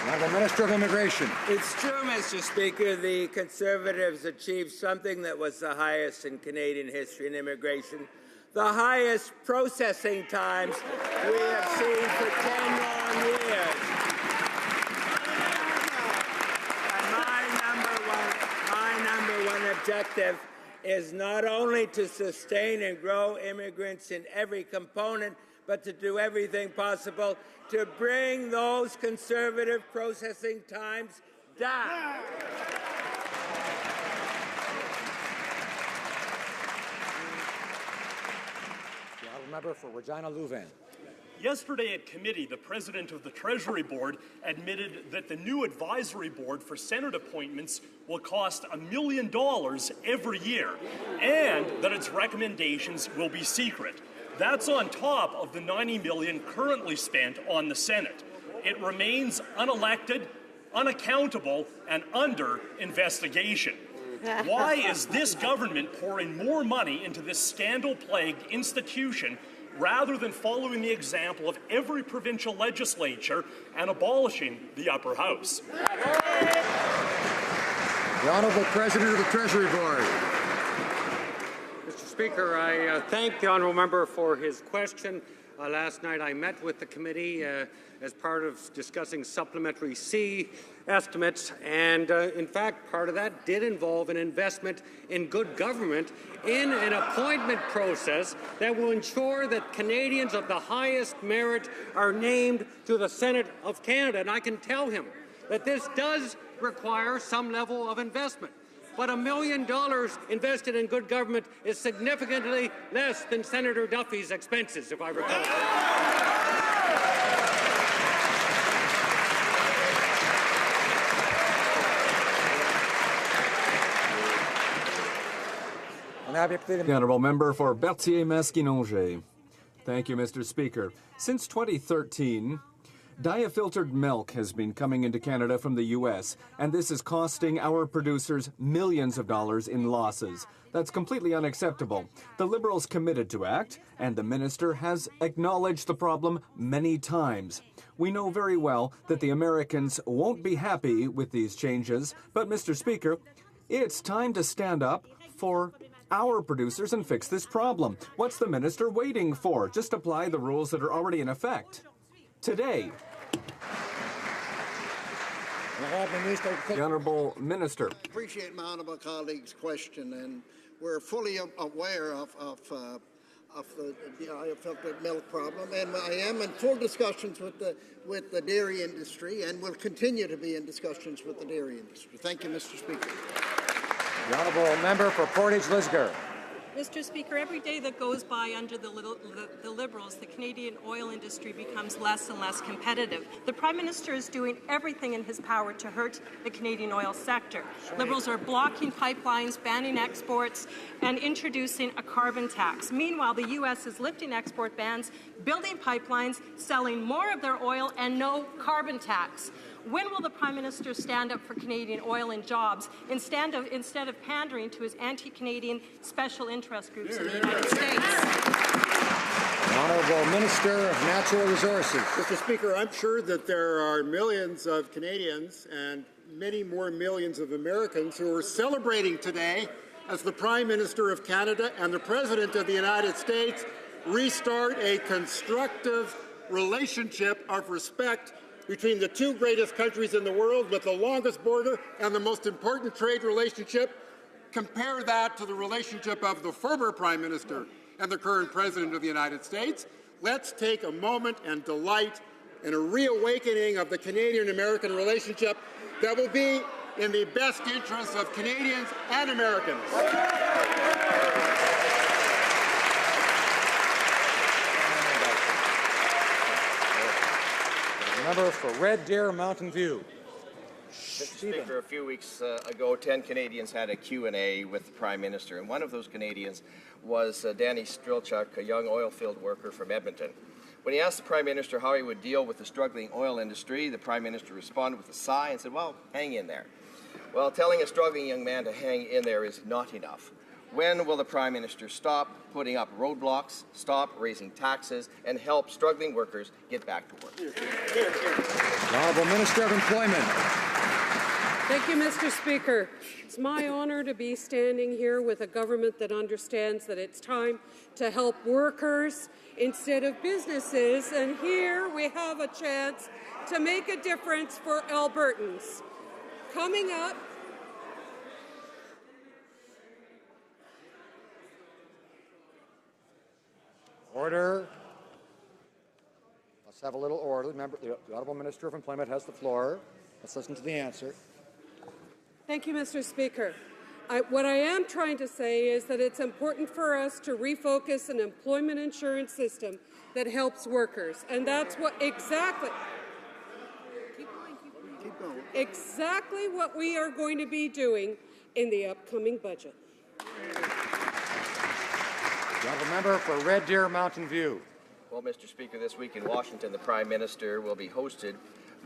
The Minister of Immigration. It's true, Mr. Speaker, the Conservatives achieved something that was the highest in Canadian history in immigration, the highest processing times we have seen for 10 long years. And my number one objective is not only to sustain and grow immigrants in every component, but to do everything possible to bring those Conservative processing times down. The honourable member for Regina Louvain. Yesterday at committee, the President of the Treasury Board admitted that the new advisory board for Senate appointments will cost $1 million every year, and that its recommendations will be secret. That's on top of the $90 million currently spent on the Senate. It remains unelected, unaccountable, and under investigation. Why is this government pouring more money into this scandal-plagued institution rather than following the example of every provincial legislature and abolishing the upper house? The Honourable President of the Treasury Board. Mr. Speaker, I thank the honourable member for his question. Last night I met with the committee as part of discussing supplementary C estimates, and in fact part of that did involve an investment in good government in an appointment process that will ensure that Canadians of the highest merit are named to the Senate of Canada. And I can tell him that this does require some level of investment. But $1 million invested in good government is significantly less than Senator Duffy's expenses, if I recall. The honourable member for Berthier-Maskinongé. Thank you, Mr. Speaker. Since 2013, diafiltered milk has been coming into Canada from the U.S., and this is costing our producers millions of dollars in losses. That's completely unacceptable. The Liberals committed to act, and the minister has acknowledged the problem many times. We know very well that the Americans won't be happy with these changes, but, Mr. Speaker, it's time to stand up for our producers and fix this problem. What's the minister waiting for? Just apply the rules that are already in effect today. The Honourable Minister. Appreciate my honourable colleague's question, and we're fully aware of the diafiltered milk problem, and I am in full discussions with the dairy industry, and will continue to be in discussions with the dairy industry. Thank you, Mr. Speaker. The honourable member for Portage Lisgar. Mr. Speaker, every day that goes by under the Liberals, the Canadian oil industry becomes less and less competitive. The Prime Minister is doing everything in his power to hurt the Canadian oil sector. Liberals are blocking pipelines, banning exports, and introducing a carbon tax. Meanwhile, the U.S. is lifting export bans, building pipelines, selling more of their oil, and no carbon tax. When will the Prime Minister stand up for Canadian oil and jobs instead of pandering to his anti-Canadian special interest groups in the United States? The Honourable Minister of Natural Resources. Mr. Speaker, I'm sure that there are millions of Canadians and many more millions of Americans who are celebrating today as the Prime Minister of Canada and the President of the United States restart a constructive relationship of respect between the two greatest countries in the world with the longest border and the most important trade relationship. Compare that to the relationship of the former Prime Minister and the current President of the United States. Let's take a moment and delight in a reawakening of the Canadian-American relationship that will be in the best interests of Canadians and Americans. Member for Red Deer, Mountain View. Mr. Speaker, a few weeks ago, 10 Canadians had a Q&A with the Prime Minister, and one of those Canadians was Danny Strilchuk, a young oil field worker from Edmonton. When he asked the Prime Minister how he would deal with the struggling oil industry, the Prime Minister responded with a sigh and said, well, hang in there. Well, telling a struggling young man to hang in there is not enough. When will the Prime Minister stop putting up roadblocks, stop raising taxes, and help struggling workers get back to work? The Honourable Minister of Employment. Thank you, Mr. Speaker. It's my honour to be standing here with a government that understands that it's time to help workers instead of businesses, and here we have a chance to make a difference for Albertans. Coming up, Order. Let's have a little order. The Honourable Minister of Employment has the floor. Let's listen to the answer. thank you, Mr. Speaker. What I am trying to say is that it's important for us to refocus an employment insurance system that helps workers, and that's what exactly what we are going to be doing in the upcoming budget. The Honourable Member for Red Deer, Mountain View. Well, Mr. Speaker, this week in Washington, the Prime Minister will be hosted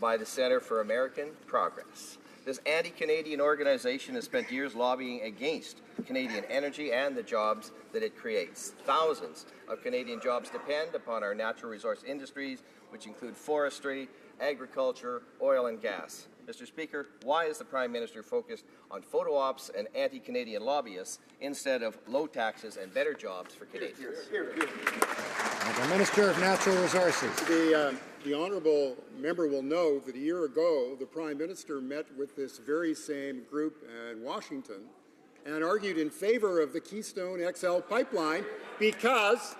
by the Centre for American Progress. This anti-Canadian organization has spent years lobbying against Canadian energy and the jobs that it creates. Thousands of Canadian jobs depend upon our natural resource industries, which include forestry, agriculture, oil and gas. Mr. Speaker, why is the Prime Minister focused on photo ops and anti-Canadian lobbyists instead of low taxes and better jobs for Canadians? The Minister of Natural Resources. The honourable member will know that a year ago, the Prime Minister met with this very same group in Washington and argued in favour of the Keystone XL pipeline because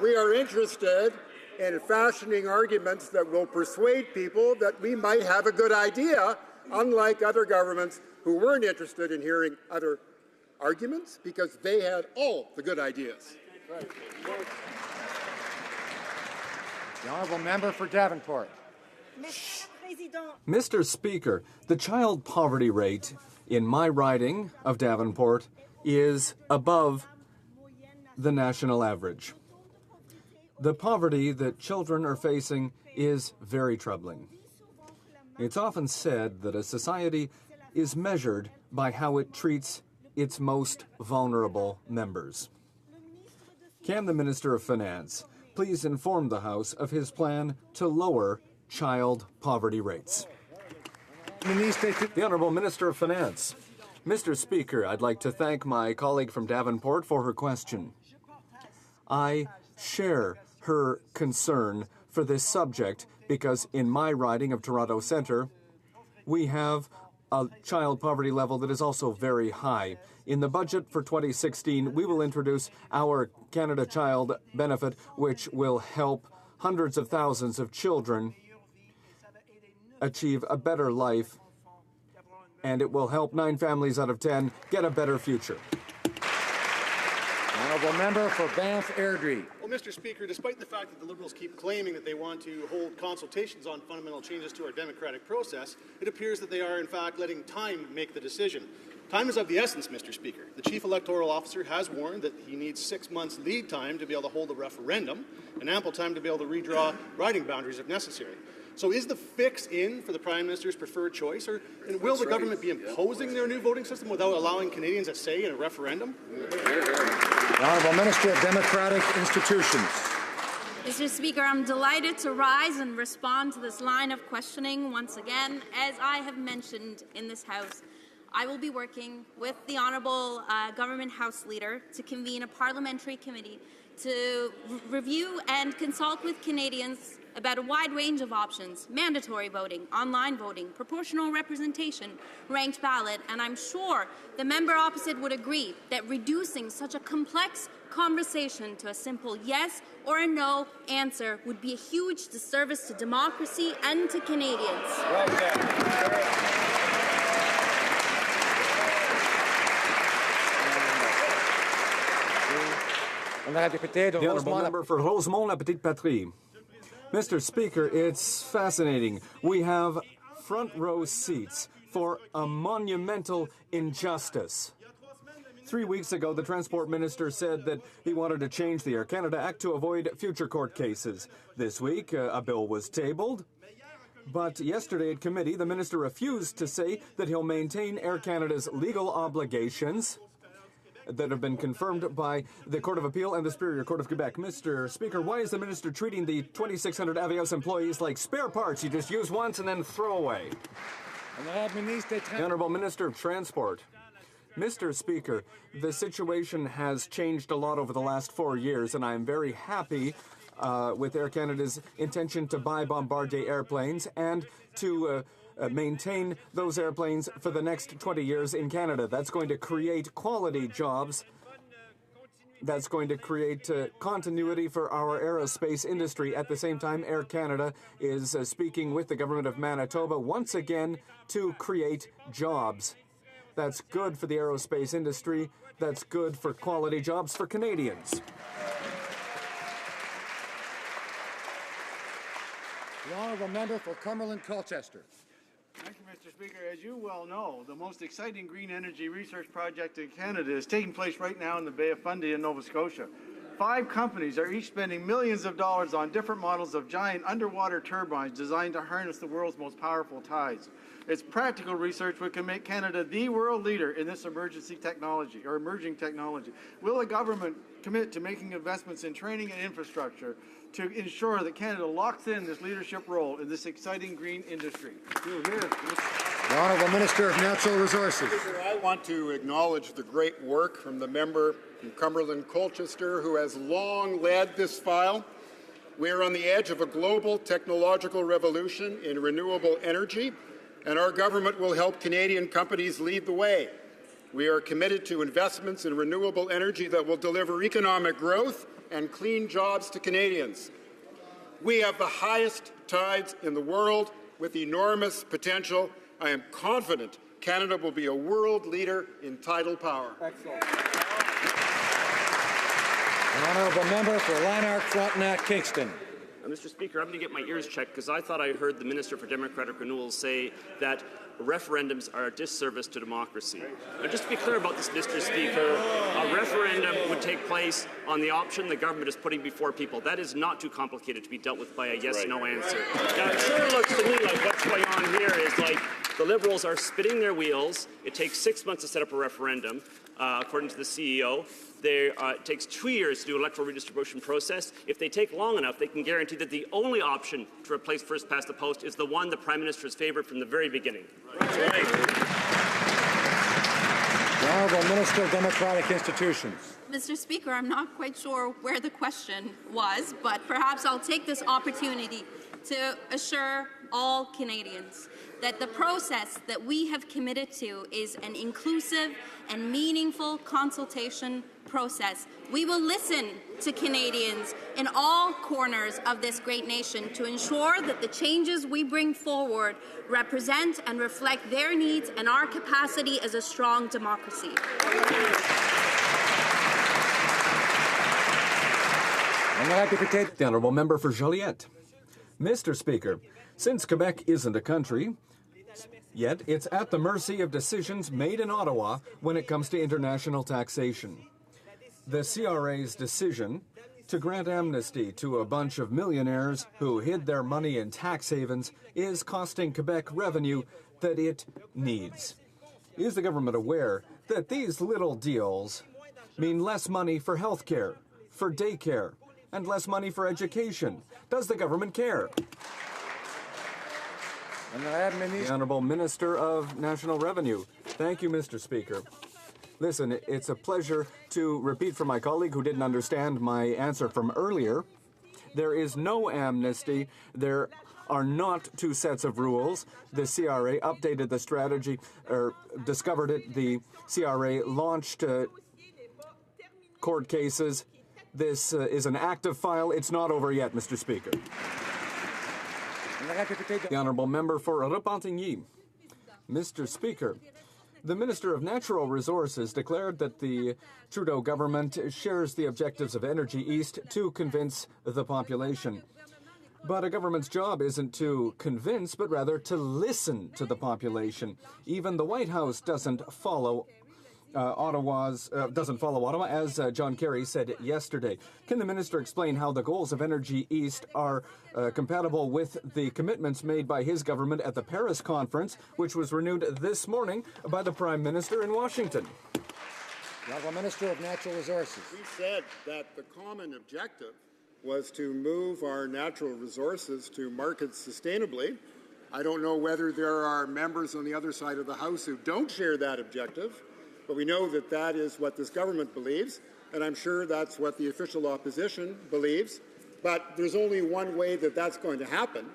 we are interested in fashioning arguments that will persuade people that we might have a good idea, unlike other governments who weren't interested in hearing other arguments because they had all the good ideas. The Honourable Member for Davenport. Mr. Speaker, the child poverty rate in my riding of Davenport is above the national average. The poverty that children are facing is very troubling. It's often said that a society is measured by how it treats its most vulnerable members. Can the Minister of Finance please inform the House of his plan to lower child poverty rates? The Honourable Minister of Finance. Mr. Speaker, I'd like to thank my colleague from Davenport for her question. I share her concern for this subject because in my riding of Toronto Centre, we have a child poverty level that is also very high. In the budget for 2016, we will introduce our Canada Child Benefit, which will help hundreds of thousands of children achieve a better life, and it will help 9 families out of 10 get a better future. Honourable member for Banff Airdrie. Well, Mr. Speaker, despite the fact that the Liberals keep claiming that they want to hold consultations on fundamental changes to our democratic process, it appears that they are, in fact, letting time make the decision. Time is of the essence, Mr. Speaker. The Chief Electoral Officer has warned that he needs 6 months lead time to be able to hold a referendum and ample time to be able to redraw riding boundaries if necessary. So is the fix in for the Prime Minister's preferred choice, or will the government be imposing their new voting system without allowing Canadians a say in a referendum? The Honourable Minister of Democratic Institutions. Mr. Speaker, I'm delighted to rise and respond to this line of questioning once again. As I have mentioned in this House, I will be working with the Honourable Government House Leader to convene a parliamentary committee to review and consult with Canadians about a wide range of options: mandatory voting, online voting, proportional representation, ranked ballot, and I'm sure the member opposite would agree that reducing such a complex conversation to a simple yes or a no answer would be a huge disservice to democracy and to Canadians. The honourable member for Rosemont-la-Petite-Patrie. Mr. Speaker, it's fascinating. We have front row seats for a monumental injustice. 3 weeks ago, the Transport Minister said that he wanted to change the Air Canada Act to avoid future court cases. This week, a bill was tabled. But yesterday at committee, the Minister refused to say that he'll maintain Air Canada's legal obligations that have been confirmed by the Court of Appeal and the Superior Court of Quebec. Mr. Speaker, why is the Minister treating the 2,600 Avios employees like spare parts you just use once and then throw away? The Honourable Minister of Transport. Mr. Speaker, the situation has changed a lot over the last 4 years, and I'm very happy with Air Canada's intention to buy Bombardier airplanes and to maintain those airplanes for the next 20 years in Canada. That's going to create quality jobs. That's going to create continuity for our aerospace industry. At the same time, Air Canada is speaking with the government of Manitoba once again to create jobs. That's good for the aerospace industry. That's good for quality jobs for Canadians. The Honourable Member for Cumberland-Colchester. Thank you, Mr. Speaker. As you well know, the most exciting green energy research project in Canada is taking place right now in the Bay of Fundy in Nova Scotia. 5 companies are each spending millions of dollars on different models of giant underwater turbines designed to harness the world's most powerful tides. It's practical research which can make Canada the world leader in this emerging technology. Will the government commit to making investments in training and infrastructure to ensure that Canada locks in this leadership role in this exciting green industry? The Honourable Minister of Natural Resources. I want to acknowledge the great work from the member from Cumberland-Colchester who has long led this file. We are on the edge of a global technological revolution in renewable energy, and our government will help Canadian companies lead the way. We are committed to investments in renewable energy that will deliver economic growth and clean jobs to Canadians. We have the highest tides in the world with enormous potential. I am confident Canada will be a world leader in tidal power. Excellent. The Honourable Member for Lanark, Frontenac, Kingston. Mr. Speaker, I'm going to get my ears checked because I thought I heard the Minister for Democratic Renewal say that referendums are a disservice to democracy. Now, just to be clear about this, Mr. Speaker, a referendum would take place on the option the government is putting before people. That is not too complicated to be dealt with by a yes-no answer. Now, it sure looks to me like what's going on here is like the Liberals are spinning their wheels. It takes 6 months to set up a referendum, according to the CEO. It takes 2 years to do an electoral redistribution process. If they take long enough, they can guarantee that the only option to replace first past the post is the one the Prime Minister has favoured from the very beginning. Right. The Honourable Minister of Democratic Institutions. Mr. Speaker, I'm not quite sure where the question was, but perhaps I'll take this opportunity to assure all Canadians that the process that we have committed to is an inclusive and meaningful consultation process. We will listen to Canadians in all corners of this great nation to ensure that the changes we bring forward represent and reflect their needs and our capacity as a strong democracy. The Honourable Member for Joliette. Mr. Speaker, since Quebec isn't a country, yet it's at the mercy of decisions made in Ottawa when it comes to international taxation. The CRA's decision to grant amnesty to a bunch of millionaires who hid their money in tax havens is costing Quebec revenue that it needs. Is the government aware that these little deals mean less money for health care, for daycare, and less money for education? Does the government care? The Honourable Minister of National Revenue. Thank you, Mr. Speaker. Listen, it's a pleasure to repeat for my colleague who didn't understand my answer from earlier. There is no amnesty. There are not two sets of rules. The CRA updated the strategy, or discovered it. The CRA launched court cases. This is an active file. It's not over yet, Mr. Speaker. The Honourable Member for Repentigny. Mr. Speaker, the Minister of Natural Resources declared that the Trudeau government shares the objectives of Energy East to convince the population. But a government's job isn't to convince, but rather to listen to the population. Even the White House doesn't follow Ottawa, as John Kerry said yesterday. Can the minister explain how the goals of Energy East are compatible with the commitments made by his government at the Paris conference, which was renewed this morning by the Prime Minister in Washington? The Honourable Minister of Natural Resources. We said that the common objective was to move our natural resources to market sustainably. I don't know whether there are members on the other side of the House who don't share that objective, but we know that that is what this government believes, and I'm sure that's what the official opposition believes. But there's only one way that that's going to happen,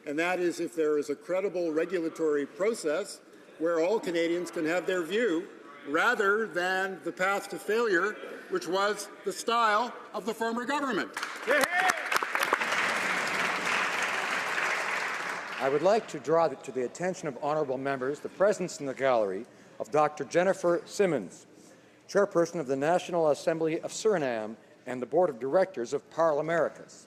and that is if there is a credible regulatory process where all Canadians can have their view, rather than the path to failure, which was the style of the former government. I would like to draw to the attention of honourable members the presence in the gallery of Dr. Jennifer Simmons, chairperson of the National Assembly of Suriname and the Board of Directors of Parle Americas.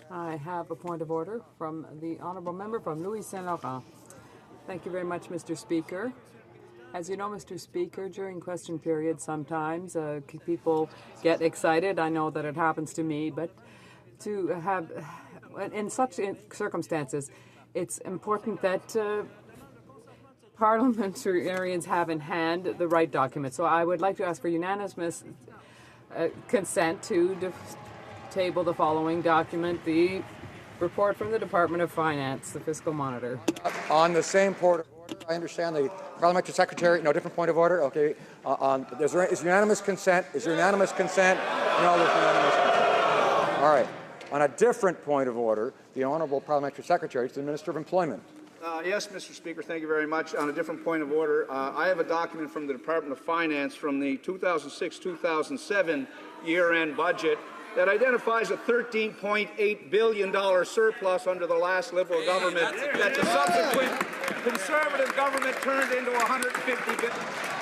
I have a point of order from the honourable member from Louis Saint Laurent. Thank you very much, Mr. Speaker. As you know, Mr. Speaker, during question period sometimes people get excited. I know that it happens to me, but to have, in such circumstances, it's important that parliamentarians have in hand the right document. So I would like to ask for unanimous consent to table the following document, the report from the Department of Finance, the Fiscal Monitor. On the same point of order, I understand the Parliamentary Secretary, no, different point of order, okay. Is unanimous consent? Is there unanimous consent? No, there's unanimous consent. All right. On a different point of order, the Honourable Parliamentary Secretary to the Minister of Employment. Yes, Mr. Speaker, thank you very much. On a different point of order, I have a document from the Department of Finance from the 2006-2007 year-end budget that identifies a $13.8 billion surplus under the last Liberal government that the subsequent Conservative government turned into $150 billion.